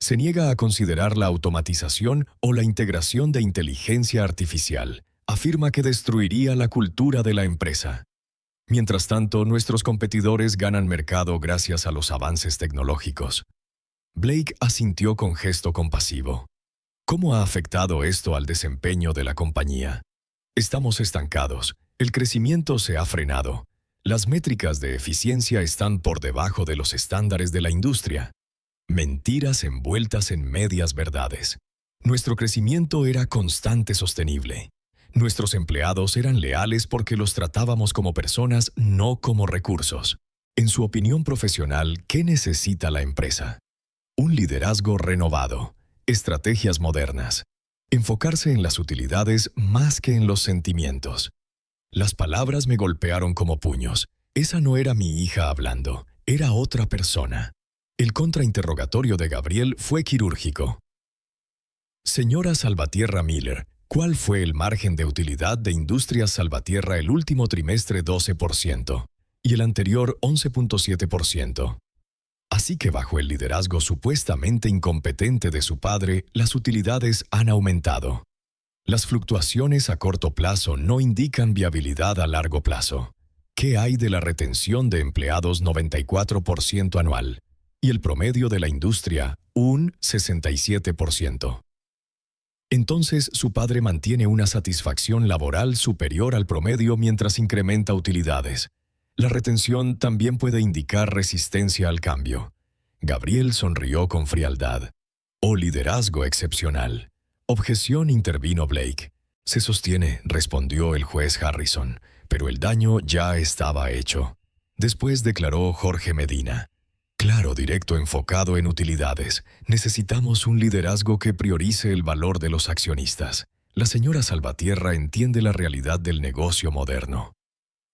Se niega a considerar la automatización o la integración de inteligencia artificial. Afirma que destruiría la cultura de la empresa. Mientras tanto, nuestros competidores ganan mercado gracias a los avances tecnológicos. Blake asintió con gesto compasivo. ¿Cómo ha afectado esto al desempeño de la compañía? Estamos estancados. El crecimiento se ha frenado. Las métricas de eficiencia están por debajo de los estándares de la industria. Mentiras envueltas en medias verdades. Nuestro crecimiento era constante, sostenible. Nuestros empleados eran leales porque los tratábamos como personas, no como recursos. En su opinión profesional, ¿qué necesita la empresa? Un liderazgo renovado, estrategias modernas, enfocarse en las utilidades más que en los sentimientos. Las palabras me golpearon como puños. Esa no era mi hija hablando, era otra persona. El contrainterrogatorio de Gabriel fue quirúrgico. Señora Salvatierra Miller, ¿cuál fue el margen de utilidad de Industrias Salvatierra el último trimestre? 12%, y el anterior 11.7%. Así que bajo el liderazgo supuestamente incompetente de su padre, las utilidades han aumentado. Las fluctuaciones a corto plazo no indican viabilidad a largo plazo. ¿Qué hay de la retención de empleados? 94% anual. Y el promedio de la industria, un 67%. Entonces, su padre mantiene una satisfacción laboral superior al promedio mientras incrementa utilidades. La retención también puede indicar resistencia al cambio. Gabriel sonrió con frialdad. «Oh, liderazgo excepcional». Objeción, intervino Blake. «Se sostiene», respondió el juez Harrison, «pero el daño ya estaba hecho». Después declaró Jorge Medina. «Claro, directo, enfocado en utilidades. Necesitamos un liderazgo que priorice el valor de los accionistas. La señora Salvatierra entiende la realidad del negocio moderno».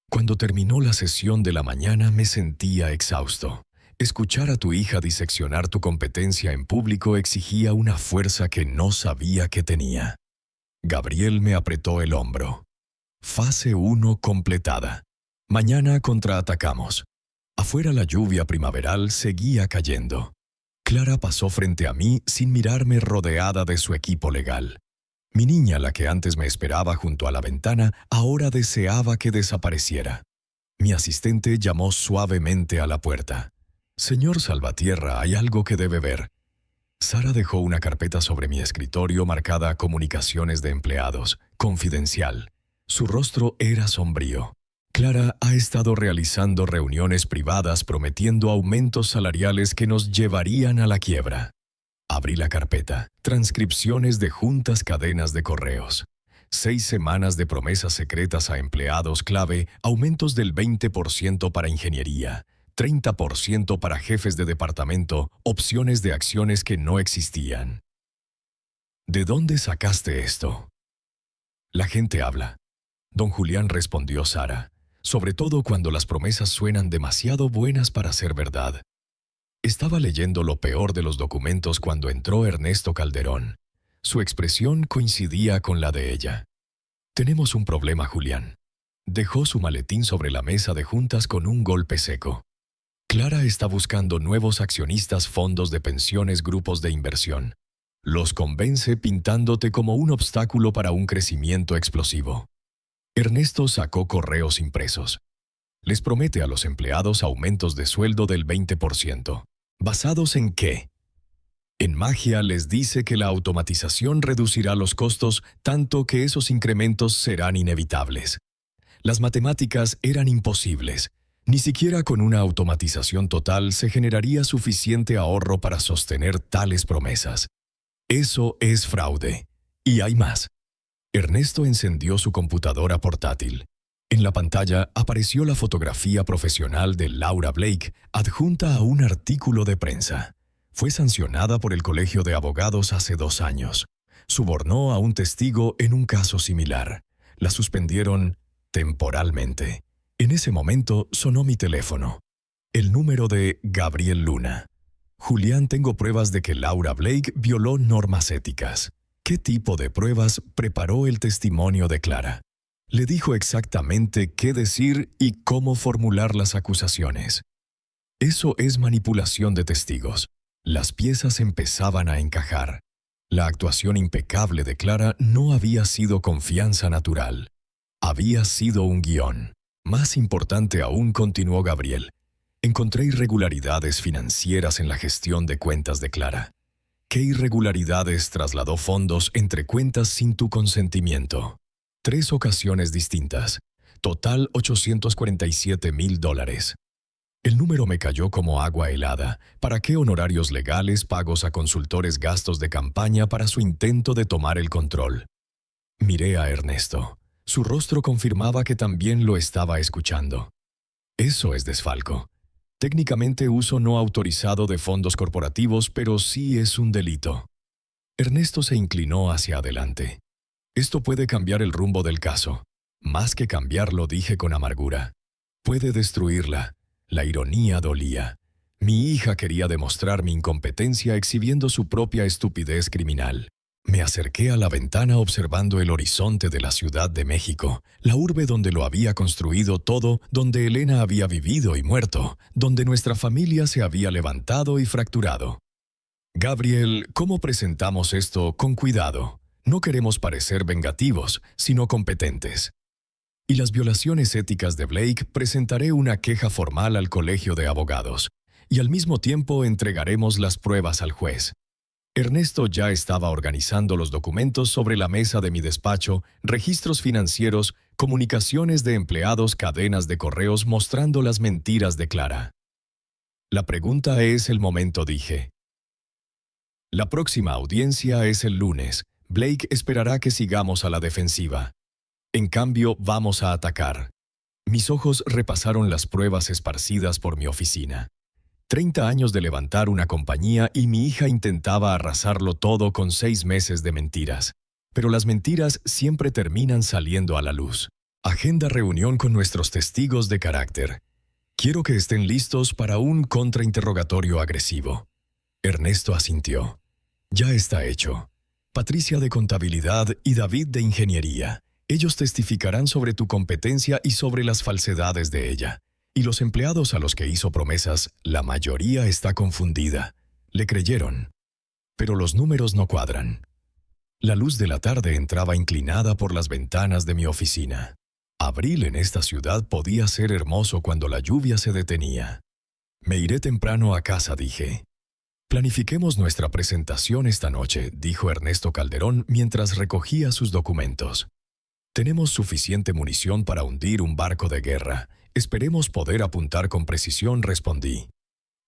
Cuando terminó la sesión de la mañana me sentía exhausto. Escuchar a tu hija diseccionar tu competencia en público exigía una fuerza que no sabía que tenía. Gabriel me apretó el hombro. Fase 1 completada. Mañana contraatacamos. Afuera la lluvia primaveral seguía cayendo. Clara pasó frente a mí sin mirarme, rodeada de su equipo legal. Mi niña, la que antes me esperaba junto a la ventana, ahora deseaba que desapareciera. Mi asistente llamó suavemente a la puerta. «Señor Salvatierra, hay algo que debe ver». Sara dejó una carpeta sobre mi escritorio marcada «Comunicaciones de empleados», confidencial. Su rostro era sombrío. Clara ha estado realizando reuniones privadas prometiendo aumentos salariales que nos llevarían a la quiebra. Abrí la carpeta. Transcripciones de juntas, cadenas de correos. 6 semanas de promesas secretas a empleados clave, aumentos del 20% para ingeniería, 30% para jefes de departamento, opciones de acciones que no existían. ¿De dónde sacaste esto? La gente habla. Don Julián, respondió Sara. Sobre todo cuando las promesas suenan demasiado buenas para ser verdad. Estaba leyendo lo peor de los documentos cuando entró Ernesto Calderón. Su expresión coincidía con la de ella. «Tenemos un problema, Julián». Dejó su maletín sobre la mesa de juntas con un golpe seco. «Clara está buscando nuevos accionistas, fondos de pensiones, grupos de inversión. Los convence pintándote como un obstáculo para un crecimiento explosivo». Ernesto sacó correos impresos. Les promete a los empleados aumentos de sueldo del 20%. ¿Basados en qué? En magia les dice que la automatización reducirá los costos tanto que esos incrementos serán inevitables. Las matemáticas eran imposibles. Ni siquiera con una automatización total se generaría suficiente ahorro para sostener tales promesas. Eso es fraude. Y hay más. Ernesto encendió su computadora portátil. En la pantalla apareció la fotografía profesional de Laura Blake, adjunta a un artículo de prensa. Fue sancionada por el Colegio de Abogados hace 2 años. Subornó a un testigo en un caso similar. La suspendieron temporalmente. En ese momento sonó mi teléfono. El número de Gabriel Luna. Julián, tengo pruebas de que Laura Blake violó normas éticas. ¿Qué tipo de pruebas preparó el testimonio de Clara? Le dijo exactamente qué decir y cómo formular las acusaciones. Eso es manipulación de testigos. Las piezas empezaban a encajar. La actuación impecable de Clara no había sido confianza natural. Había sido un guión. Más importante aún, continuó Gabriel. Encontré irregularidades financieras en la gestión de cuentas de Clara. ¿Qué irregularidades trasladó fondos entre cuentas sin tu consentimiento? 3 ocasiones distintas. Total $847,000. El número me cayó como agua helada. ¿Para qué honorarios legales, pagos a consultores, gastos de campaña para su intento de tomar el control? Miré a Ernesto. Su rostro confirmaba que también lo estaba escuchando. Eso es desfalco. Técnicamente uso no autorizado de fondos corporativos, pero sí es un delito. Ernesto se inclinó hacia adelante. Esto puede cambiar el rumbo del caso. Más que cambiarlo, dije con amargura. Puede destruirla. La ironía dolía. Mi hija quería demostrar mi incompetencia exhibiendo su propia estupidez criminal. Me acerqué a la ventana observando el horizonte de la Ciudad de México, la urbe donde lo había construido todo, donde Elena había vivido y muerto, donde nuestra familia se había levantado y fracturado. Gabriel, ¿cómo presentamos esto con cuidado? No queremos parecer vengativos, sino competentes. Y las violaciones éticas de Blake, presentaré una queja formal al Colegio de Abogados, y al mismo tiempo entregaremos las pruebas al juez. Ernesto ya estaba organizando los documentos sobre la mesa de mi despacho, registros financieros, comunicaciones de empleados, cadenas de correos mostrando las mentiras de Clara. La pregunta es el momento, dije. La próxima audiencia es el lunes. Blake esperará que sigamos a la defensiva. En cambio, vamos a atacar. Mis ojos repasaron las pruebas esparcidas por mi oficina. 30 años de levantar una compañía y mi hija intentaba arrasarlo todo con 6 meses de mentiras. Pero las mentiras siempre terminan saliendo a la luz. Agenda reunión con nuestros testigos de carácter. Quiero que estén listos para un contrainterrogatorio agresivo. Ernesto asintió. Ya está hecho. Patricia de contabilidad y David de ingeniería. Ellos testificarán sobre tu competencia y sobre las falsedades de ella. Y los empleados a los que hizo promesas, la mayoría está confundida. Le creyeron. Pero los números no cuadran. La luz de la tarde entraba inclinada por las ventanas de mi oficina. Abril en esta ciudad podía ser hermoso cuando la lluvia se detenía. Me iré temprano a casa, dije. Planifiquemos nuestra presentación esta noche, dijo Ernesto Calderón mientras recogía sus documentos. Tenemos suficiente munición para hundir un barco de guerra. Esperemos poder apuntar con precisión, respondí.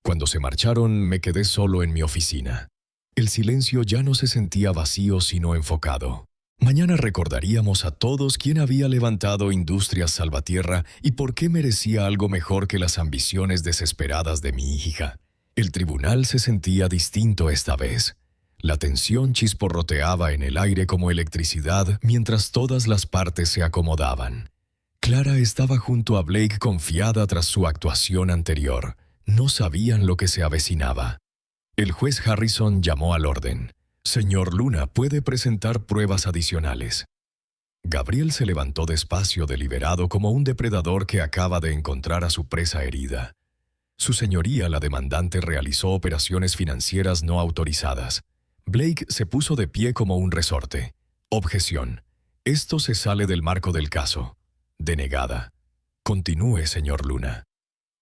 Cuando se marcharon, me quedé solo en mi oficina. El silencio ya no se sentía vacío, sino enfocado. Mañana recordaríamos a todos quién había levantado Industrias Salvatierra y por qué merecía algo mejor que las ambiciones desesperadas de mi hija. El tribunal se sentía distinto esta vez. La tensión chisporroteaba en el aire como electricidad mientras todas las partes se acomodaban. Clara estaba junto a Blake confiada tras su actuación anterior. No sabían lo que se avecinaba. El juez Harrison llamó al orden. «Señor Luna, puede presentar pruebas adicionales». Gabriel se levantó despacio, deliberado como un depredador que acaba de encontrar a su presa herida. Su señoría, la demandante, realizó operaciones financieras no autorizadas. Blake se puso de pie como un resorte. Objeción. Esto se sale del marco del caso. Denegada. Continúe, señor Luna.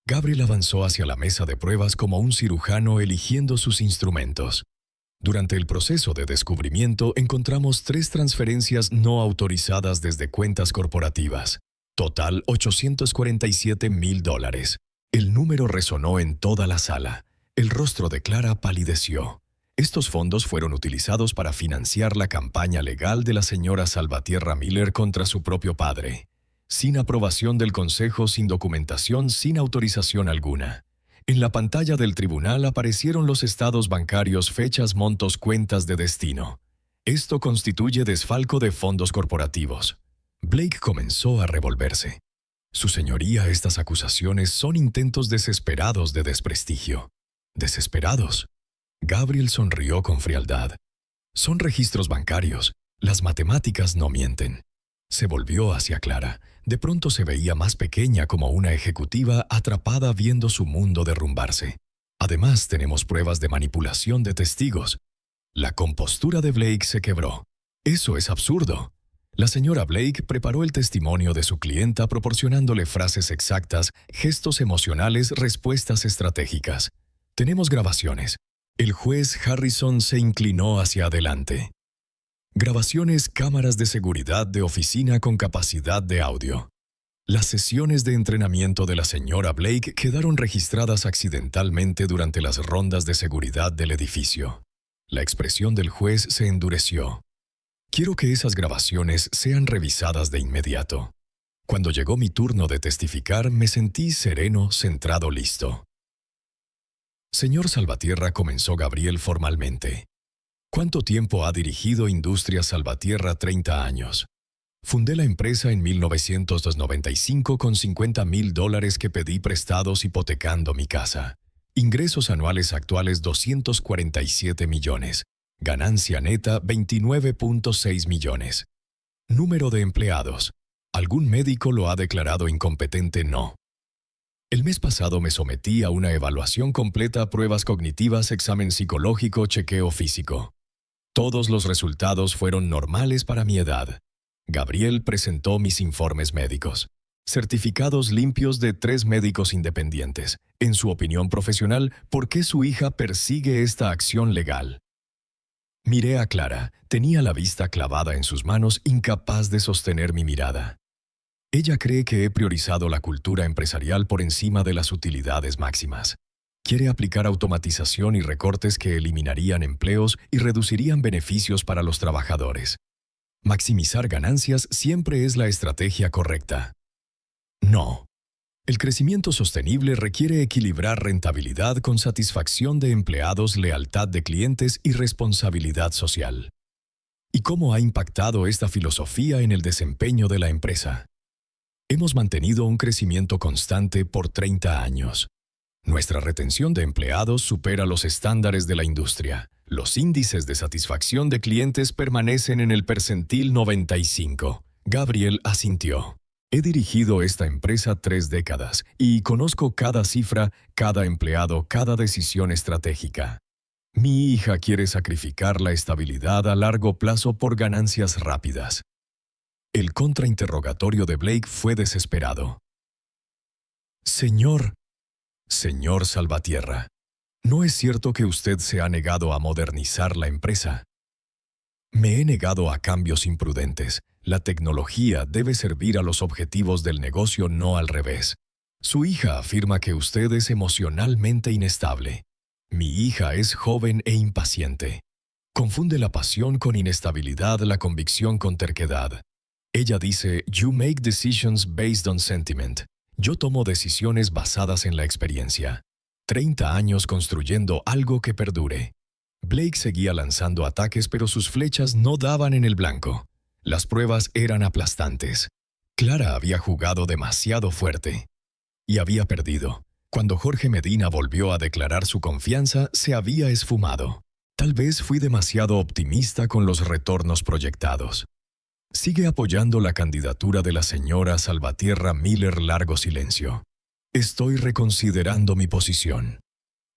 Gabriel avanzó hacia la mesa de pruebas como un cirujano eligiendo sus instrumentos. Durante el proceso de descubrimiento encontramos 3 transferencias no autorizadas desde cuentas corporativas. Total $847,000. El número resonó en toda la sala. El rostro de Clara palideció. Estos fondos fueron utilizados para financiar la campaña legal de la señora Salvatierra Miller contra su propio padre. Sin aprobación del consejo, sin documentación, sin autorización alguna. En la pantalla del tribunal aparecieron los estados bancarios, fechas, montos, cuentas de destino. Esto constituye desfalco de fondos corporativos. Blake comenzó a revolverse. Su señoría, estas acusaciones son intentos desesperados de desprestigio. ¿Desesperados? Gabriel sonrió con frialdad. Son registros bancarios. Las matemáticas no mienten. Se volvió hacia Clara. De pronto se veía más pequeña, como una ejecutiva atrapada viendo su mundo derrumbarse. Además, tenemos pruebas de manipulación de testigos. La compostura de Blake se quebró. Eso es absurdo. La señora Blake preparó el testimonio de su clienta proporcionándole frases exactas, gestos emocionales, respuestas estratégicas. Tenemos grabaciones. El juez Harrison se inclinó hacia adelante. Grabaciones, cámaras de seguridad de oficina con capacidad de audio. Las sesiones de entrenamiento de la señora Blake quedaron registradas accidentalmente durante las rondas de seguridad del edificio. La expresión del juez se endureció. Quiero que esas grabaciones sean revisadas de inmediato. Cuando llegó mi turno de testificar, me sentí sereno, centrado, listo. Señor Salvatierra, comenzó Gabriel formalmente. ¿Cuánto tiempo ha dirigido Industrias Salvatierra? 30 años. Fundé la empresa en 1995 con $50,000 que pedí prestados hipotecando mi casa. Ingresos anuales actuales 247 millones. Ganancia neta 29.6 millones. Número de empleados. ¿Algún médico lo ha declarado incompetente? No. El mes pasado me sometí a una evaluación completa, pruebas cognitivas, examen psicológico, chequeo físico. Todos los resultados fueron normales para mi edad. Gabriel presentó mis informes médicos. Certificados limpios de 3 médicos independientes. En su opinión profesional, ¿por qué su hija persigue esta acción legal? Miré a Clara. Tenía la vista clavada en sus manos, incapaz de sostener mi mirada. Ella cree que he priorizado la cultura empresarial por encima de las utilidades máximas. Quiere aplicar automatización y recortes que eliminarían empleos y reducirían beneficios para los trabajadores. Maximizar ganancias siempre es la estrategia correcta. No. El crecimiento sostenible requiere equilibrar rentabilidad con satisfacción de empleados, lealtad de clientes y responsabilidad social. ¿Y cómo ha impactado esta filosofía en el desempeño de la empresa? Hemos mantenido un crecimiento constante por 30 años. Nuestra retención de empleados supera los estándares de la industria. Los índices de satisfacción de clientes permanecen en el percentil 95. Gabriel asintió. He dirigido esta empresa 3 décadas y conozco cada cifra, cada empleado, cada decisión estratégica. Mi hija quiere sacrificar la estabilidad a largo plazo por ganancias rápidas. El contrainterrogatorio de Blake fue desesperado. Señor Salvatierra, ¿no es cierto que usted se ha negado a modernizar la empresa? Me he negado a cambios imprudentes. La tecnología debe servir a los objetivos del negocio, no al revés. Su hija afirma que usted es emocionalmente inestable. Mi hija es joven e impaciente. Confunde la pasión con inestabilidad, la convicción con terquedad. Ella dice, "You make decisions based on sentiment". Yo tomo decisiones basadas en la experiencia. 30 años construyendo algo que perdure. Blake seguía lanzando ataques, pero sus flechas no daban en el blanco. Las pruebas eran aplastantes. Clara había jugado demasiado fuerte. Y había perdido. Cuando Jorge Medina volvió a declarar su confianza, se había esfumado. Tal vez fui demasiado optimista con los retornos proyectados. Sigue apoyando la candidatura de la señora Salvatierra Miller. Largo silencio. Estoy reconsiderando mi posición.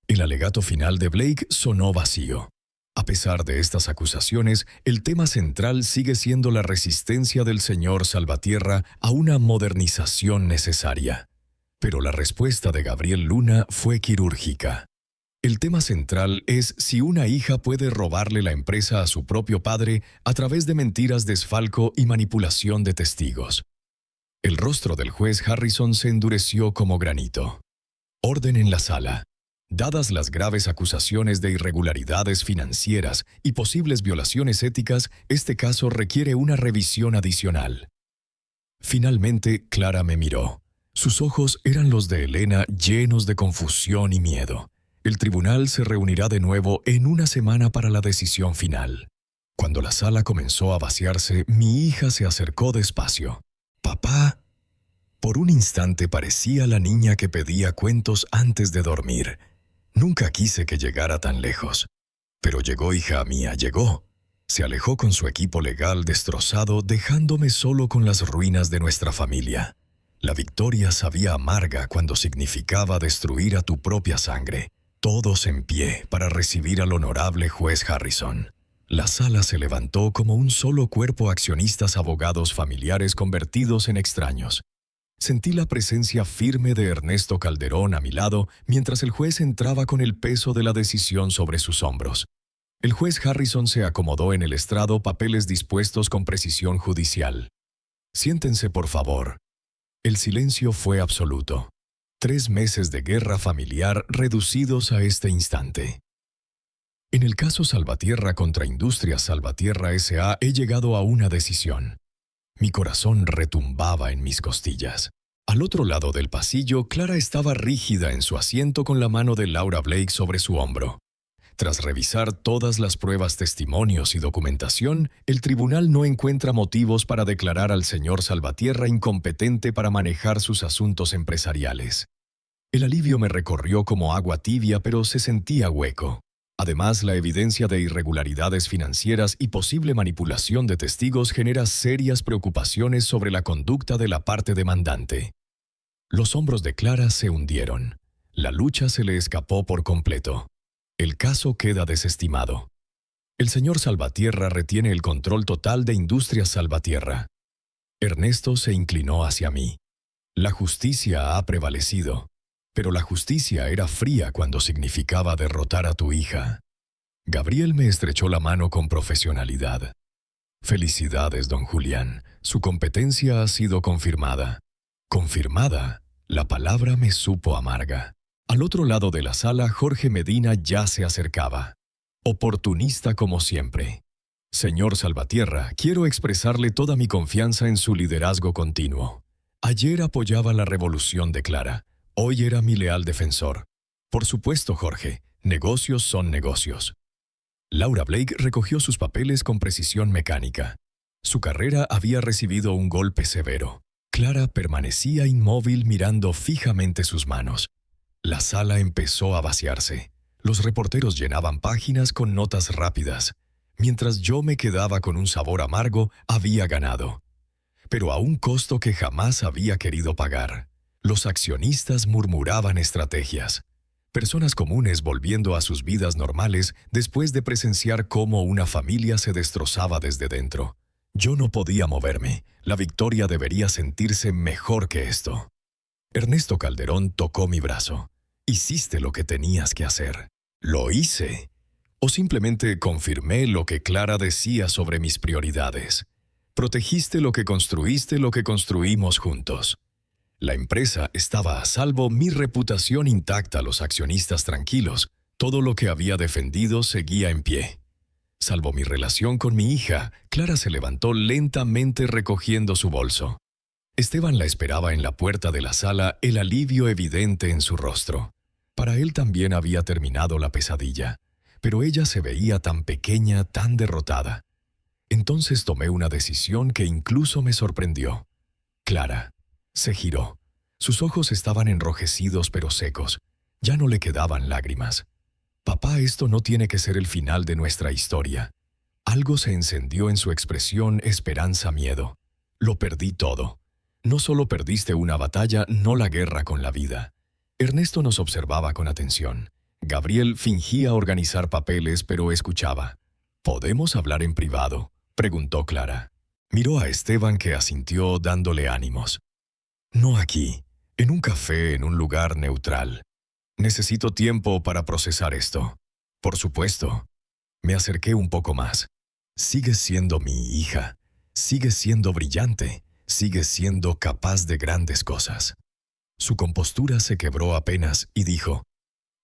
El alegato final de Blake sonó vacío. A pesar de estas acusaciones, el tema central sigue siendo la resistencia del señor Salvatierra a una modernización necesaria. Pero la respuesta de Gabriel Luna fue quirúrgica. El tema central es si una hija puede robarle la empresa a su propio padre a través de mentiras, desfalco y manipulación de testigos. El rostro del juez Harrison se endureció como granito. Orden en la sala. Dadas las graves acusaciones de irregularidades financieras y posibles violaciones éticas, este caso requiere una revisión adicional. Finalmente, Clara me miró. Sus ojos eran los de Elena, llenos de confusión y miedo. El tribunal se reunirá de nuevo en una semana para la decisión final. Cuando la sala comenzó a vaciarse, mi hija se acercó despacio. «Papá». Por un instante parecía la niña que pedía cuentos antes de dormir. Nunca quise que llegara tan lejos. Pero llegó, hija mía, llegó. Se alejó con su equipo legal destrozado, dejándome solo con las ruinas de nuestra familia. La victoria sabía amarga cuando significaba destruir a tu propia sangre. Todos en pie para recibir al honorable juez Harrison. La sala se levantó como un solo cuerpo, accionistas, abogados, familiares convertidos en extraños. Sentí la presencia firme de Ernesto Calderón a mi lado mientras el juez entraba con el peso de la decisión sobre sus hombros. El juez Harrison se acomodó en el estrado, papeles dispuestos con precisión judicial. «Siéntense, por favor». El silencio fue absoluto. 3 meses de guerra familiar reducidos a este instante. En el caso Salvatierra contra Industrias Salvatierra S.A. he llegado a una decisión. Mi corazón retumbaba en mis costillas. Al otro lado del pasillo, Clara estaba rígida en su asiento con la mano de Laura Blake sobre su hombro. Tras revisar todas las pruebas, testimonios y documentación, el tribunal no encuentra motivos para declarar al señor Salvatierra incompetente para manejar sus asuntos empresariales. El alivio me recorrió como agua tibia, pero se sentía hueco. Además, la evidencia de irregularidades financieras y posible manipulación de testigos genera serias preocupaciones sobre la conducta de la parte demandante. Los hombros de Clara se hundieron. La lucha se le escapó por completo. El caso queda desestimado. El señor Salvatierra retiene el control total de Industrias Salvatierra. Ernesto se inclinó hacia mí. La justicia ha prevalecido. Pero la justicia era fría cuando significaba derrotar a tu hija. Gabriel me estrechó la mano con profesionalidad. Felicidades, don Julián. Su competencia ha sido confirmada. ¿Confirmada? La palabra me supo amarga. Al otro lado de la sala, Jorge Medina ya se acercaba. Oportunista como siempre. Señor Salvatierra, quiero expresarle toda mi confianza en su liderazgo continuo. Ayer apoyaba la revolución de Clara. Hoy era mi leal defensor. Por supuesto, Jorge, negocios son negocios. Laura Blake recogió sus papeles con precisión mecánica. Su carrera había recibido un golpe severo. Clara permanecía inmóvil mirando fijamente sus manos. La sala empezó a vaciarse. Los reporteros llenaban páginas con notas rápidas. Mientras yo me quedaba con un sabor amargo, había ganado. Pero a un costo que jamás había querido pagar. Los accionistas murmuraban estrategias. Personas comunes volviendo a sus vidas normales después de presenciar cómo una familia se destrozaba desde dentro. Yo no podía moverme. La victoria debería sentirse mejor que esto. Ernesto Calderón tocó mi brazo. Hiciste lo que tenías que hacer. ¿Lo hice? ¿O simplemente confirmé lo que Clara decía sobre mis prioridades? Protegiste lo que construimos juntos. La empresa estaba a salvo, mi reputación intacta, los accionistas tranquilos. Todo lo que había defendido seguía en pie. Salvo mi relación con mi hija, Clara se levantó lentamente recogiendo su bolso. Esteban la esperaba en la puerta de la sala, el alivio evidente en su rostro. Para él también había terminado la pesadilla, pero ella se veía tan pequeña, tan derrotada. Entonces tomé una decisión que incluso me sorprendió. Clara se giró. Sus ojos estaban enrojecidos pero secos. Ya no le quedaban lágrimas. Papá, esto no tiene que ser el final de nuestra historia. Algo se encendió en su expresión, esperanza, miedo. Lo perdí todo. No solo perdiste una batalla, no la guerra con la vida. Ernesto nos observaba con atención. Gabriel fingía organizar papeles, pero escuchaba. ¿Podemos hablar en privado?, preguntó Clara. Miró a Esteban, que asintió dándole ánimos. No aquí, en un café, en un lugar neutral. Necesito tiempo para procesar esto. Por supuesto. Me acerqué un poco más. Sigues siendo mi hija. Sigues siendo brillante. Sigues siendo capaz de grandes cosas. Su compostura se quebró apenas y dijo,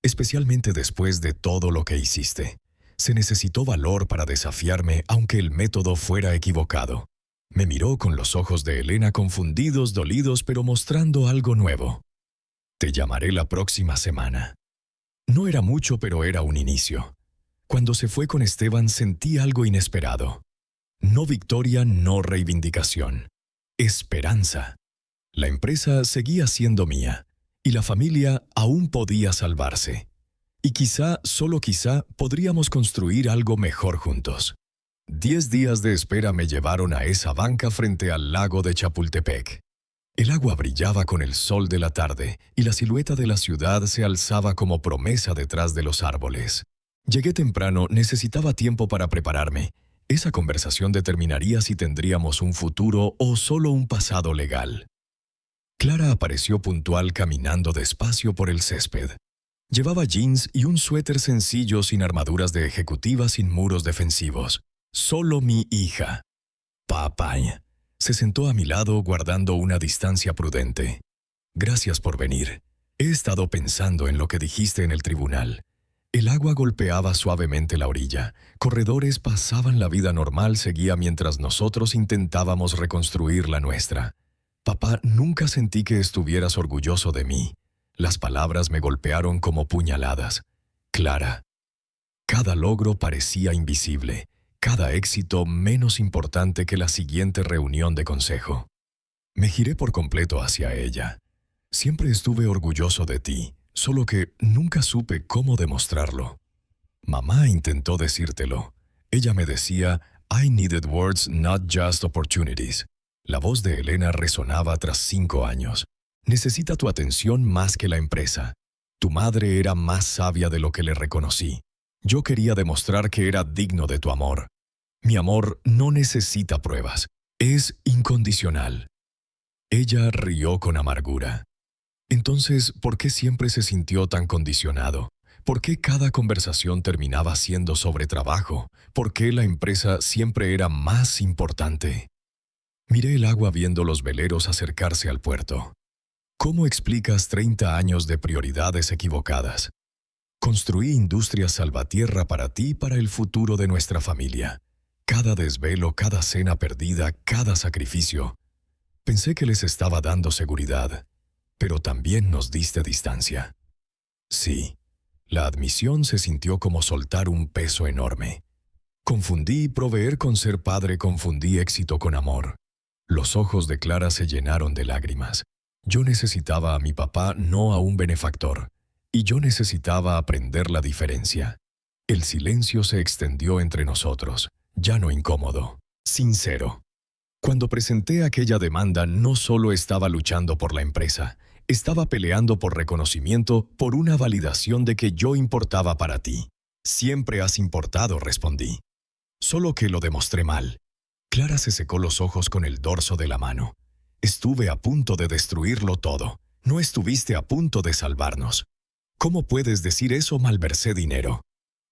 especialmente después de todo lo que hiciste. Se necesitó valor para desafiarme aunque el método fuera equivocado. Me miró con los ojos de Elena confundidos, dolidos, pero mostrando algo nuevo. Te llamaré la próxima semana. No era mucho, pero era un inicio. Cuando se fue con Esteban sentí algo inesperado. No victoria, no reivindicación. Esperanza. La empresa seguía siendo mía, y la familia aún podía salvarse. Y quizá, solo quizá, podríamos construir algo mejor juntos. 10 días de espera me llevaron a esa banca frente al lago de Chapultepec. El agua brillaba con el sol de la tarde y la silueta de la ciudad se alzaba como promesa detrás de los árboles. Llegué temprano, necesitaba tiempo para prepararme. Esa conversación determinaría si tendríamos un futuro o solo un pasado legal. Clara apareció puntual caminando despacio por el césped. Llevaba jeans y un suéter sencillo sin armaduras de ejecutiva, sin muros defensivos. Solo mi hija. Papá. Se sentó a mi lado guardando una distancia prudente. Gracias por venir. He estado pensando en lo que dijiste en el tribunal. El agua golpeaba suavemente la orilla. Corredores pasaban la vida normal, seguía mientras nosotros intentábamos reconstruir la nuestra. Papá, nunca sentí que estuvieras orgulloso de mí. Las palabras me golpearon como puñaladas. Clara. Cada logro parecía invisible. Cada éxito menos importante que la siguiente reunión de consejo. Me giré por completo hacia ella. Siempre estuve orgulloso de ti, solo que nunca supe cómo demostrarlo. Mamá intentó decírtelo. Ella me decía, I needed words, not just opportunities. La voz de Elena resonaba tras 5 años. Necesita tu atención más que la empresa. Tu madre era más sabia de lo que le reconocí. Yo quería demostrar que era digno de tu amor. Mi amor no necesita pruebas. Es incondicional. Ella rió con amargura. Entonces, ¿por qué siempre se sintió tan condicionado? ¿Por qué cada conversación terminaba siendo sobre trabajo? ¿Por qué la empresa siempre era más importante? Miré el agua viendo los veleros acercarse al puerto. ¿Cómo explicas 30 años de prioridades equivocadas? Construí Industrias Salvatierra para ti y para el futuro de nuestra familia. Cada desvelo, cada cena perdida, cada sacrificio. Pensé que les estaba dando seguridad, pero también nos diste distancia. Sí, la admisión se sintió como soltar un peso enorme. Confundí proveer con ser padre, confundí éxito con amor. Los ojos de Clara se llenaron de lágrimas. Yo necesitaba a mi papá, no a un benefactor. Y yo necesitaba aprender la diferencia. El silencio se extendió entre nosotros, ya no incómodo, sincero. Cuando presenté aquella demanda, no solo estaba luchando por la empresa, estaba peleando por reconocimiento, por una validación de que yo importaba para ti. Siempre has importado, respondí. Solo que lo demostré mal. Clara se secó los ojos con el dorso de la mano. Estuve a punto de destruirlo todo. No estuviste a punto de salvarnos. ¿Cómo puedes decir eso? Malversé dinero.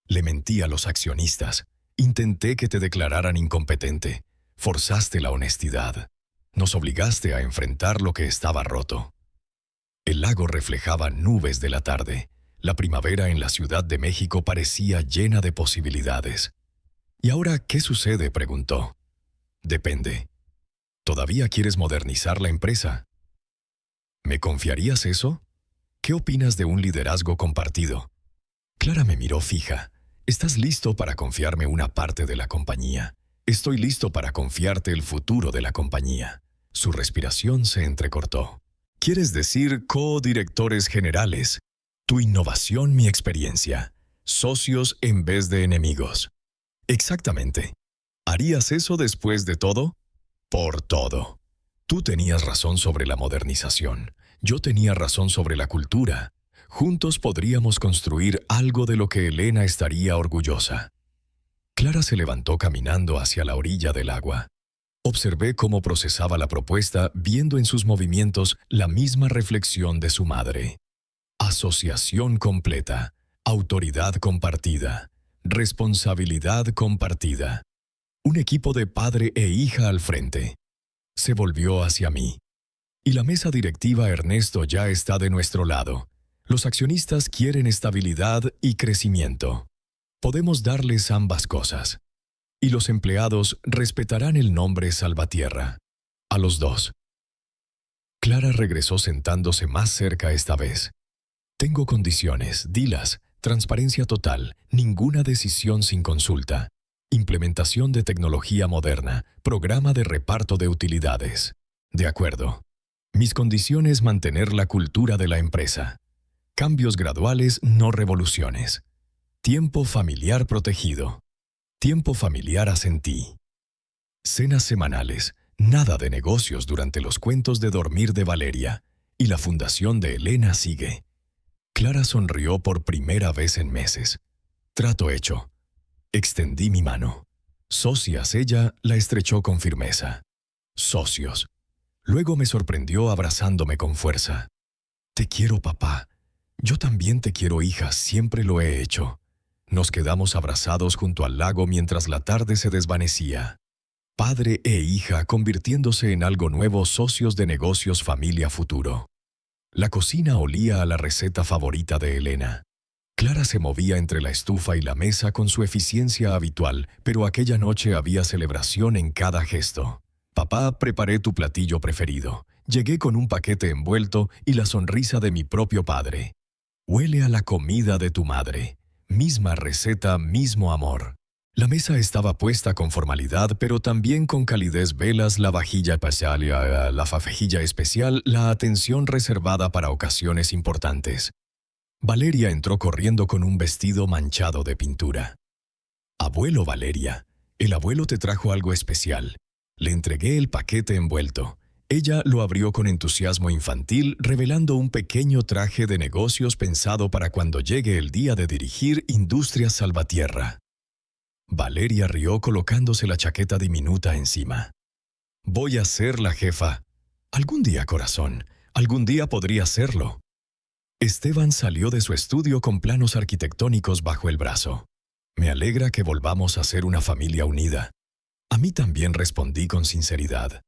Le mentí a los accionistas. Intenté que te declararan incompetente. Forzaste la honestidad. Nos obligaste a enfrentar lo que estaba roto. El lago reflejaba nubes de la tarde. La primavera en la Ciudad de México parecía llena de posibilidades. ¿Y ahora qué sucede?, preguntó. Depende. ¿Todavía quieres modernizar la empresa? ¿Me confiarías eso? ¿Qué opinas de un liderazgo compartido? Clara me miró fija. ¿Estás listo para confiarme una parte de la compañía? Estoy listo para confiarte el futuro de la compañía. Su respiración se entrecortó. ¿Quieres decir codirectores generales? Tu innovación, mi experiencia. Socios en vez de enemigos. Exactamente. ¿Harías eso después de todo? Por todo. Tú tenías razón sobre la modernización. Yo tenía razón sobre la cultura. Juntos podríamos construir algo de lo que Elena estaría orgullosa. Clara se levantó caminando hacia la orilla del agua. Observé cómo procesaba la propuesta, viendo en sus movimientos la misma reflexión de su madre. Asociación completa, autoridad compartida, responsabilidad compartida. Un equipo de padre e hija al frente. Se volvió hacia mí. Y la mesa directiva Ernesto ya está de nuestro lado. Los accionistas quieren estabilidad y crecimiento. Podemos darles ambas cosas. Y los empleados respetarán el nombre Salvatierra. A los dos. Clara regresó sentándose más cerca esta vez. Tengo condiciones, dilas, transparencia total, ninguna decisión sin consulta. Implementación de tecnología moderna, programa de reparto de utilidades. De acuerdo. Mis condiciones: mantener la cultura de la empresa. Cambios graduales, no revoluciones. Tiempo familiar protegido. Tiempo familiar asentí. Cenas semanales, nada de negocios durante los cuentos de dormir de Valeria. Y la fundación de Elena sigue. Clara sonrió por primera vez en meses. Trato hecho. Extendí mi mano. Socias, ella la estrechó con firmeza. Socios. Luego me sorprendió abrazándome con fuerza. Te quiero, papá. Yo también te quiero, hija, siempre lo he hecho. Nos quedamos abrazados junto al lago mientras la tarde se desvanecía. Padre e hija convirtiéndose en algo nuevo, socios de negocios, familia, futuro. La cocina olía a la receta favorita de Elena. Clara se movía entre la estufa y la mesa con su eficiencia habitual, pero aquella noche había celebración en cada gesto. Papá, preparé tu platillo preferido. Llegué con un paquete envuelto y la sonrisa de mi propio padre. Huele a la comida de tu madre. Misma receta, mismo amor. La mesa estaba puesta con formalidad, pero también con calidez. Velas, la vajilla especial, la atención reservada para ocasiones importantes. Valeria entró corriendo con un vestido manchado de pintura. Abuelo, Valeria, el abuelo te trajo algo especial. Le entregué el paquete envuelto. Ella lo abrió con entusiasmo infantil, revelando un pequeño traje de negocios pensado para cuando llegue el día de dirigir Industrias Salvatierra. Valeria rió colocándose la chaqueta diminuta encima. Voy a ser la jefa. Algún día, corazón, algún día podría serlo. Esteban salió de su estudio con planos arquitectónicos bajo el brazo. Me alegra que volvamos a ser una familia unida. A mí también, respondí con sinceridad.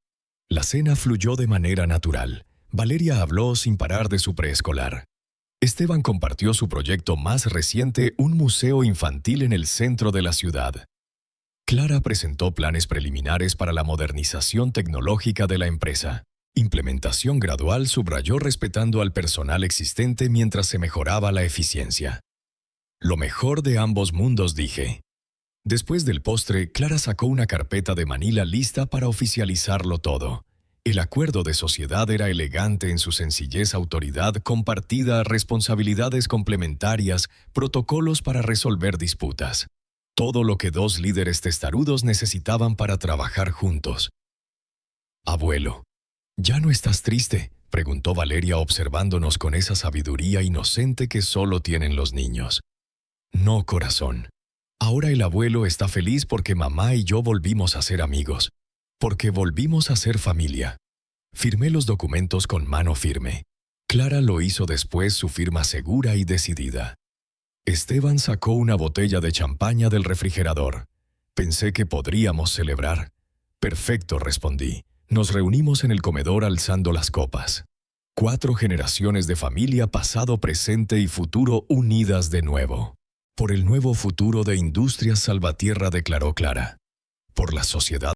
La cena fluyó de manera natural. Valeria habló sin parar de su preescolar. Esteban compartió su proyecto más reciente, un museo infantil en el centro de la ciudad. Clara presentó planes preliminares para la modernización tecnológica de la empresa. Implementación gradual, subrayó, respetando al personal existente mientras se mejoraba la eficiencia. Lo mejor de ambos mundos, dije. Después del postre, Clara sacó una carpeta de manila lista para oficializarlo todo. El acuerdo de sociedad era elegante en su sencillez: autoridad compartida, responsabilidades complementarias, protocolos para resolver disputas. Todo lo que dos líderes testarudos necesitaban para trabajar juntos. Abuelo, ¿ya no estás triste?, preguntó Valeria observándonos con esa sabiduría inocente que solo tienen los niños. No, corazón. Ahora el abuelo está feliz porque mamá y yo volvimos a ser amigos. Porque volvimos a ser familia. Firmé los documentos con mano firme. Clara lo hizo después, su firma segura y decidida. Esteban sacó una botella de champaña del refrigerador. Pensé que podríamos celebrar. Perfecto, respondí. Nos reunimos en el comedor alzando las copas. 4 generaciones de familia, pasado, presente y futuro, unidas de nuevo. Por el nuevo futuro de Industrias Salvatierra, declaró Clara. Por la sociedad.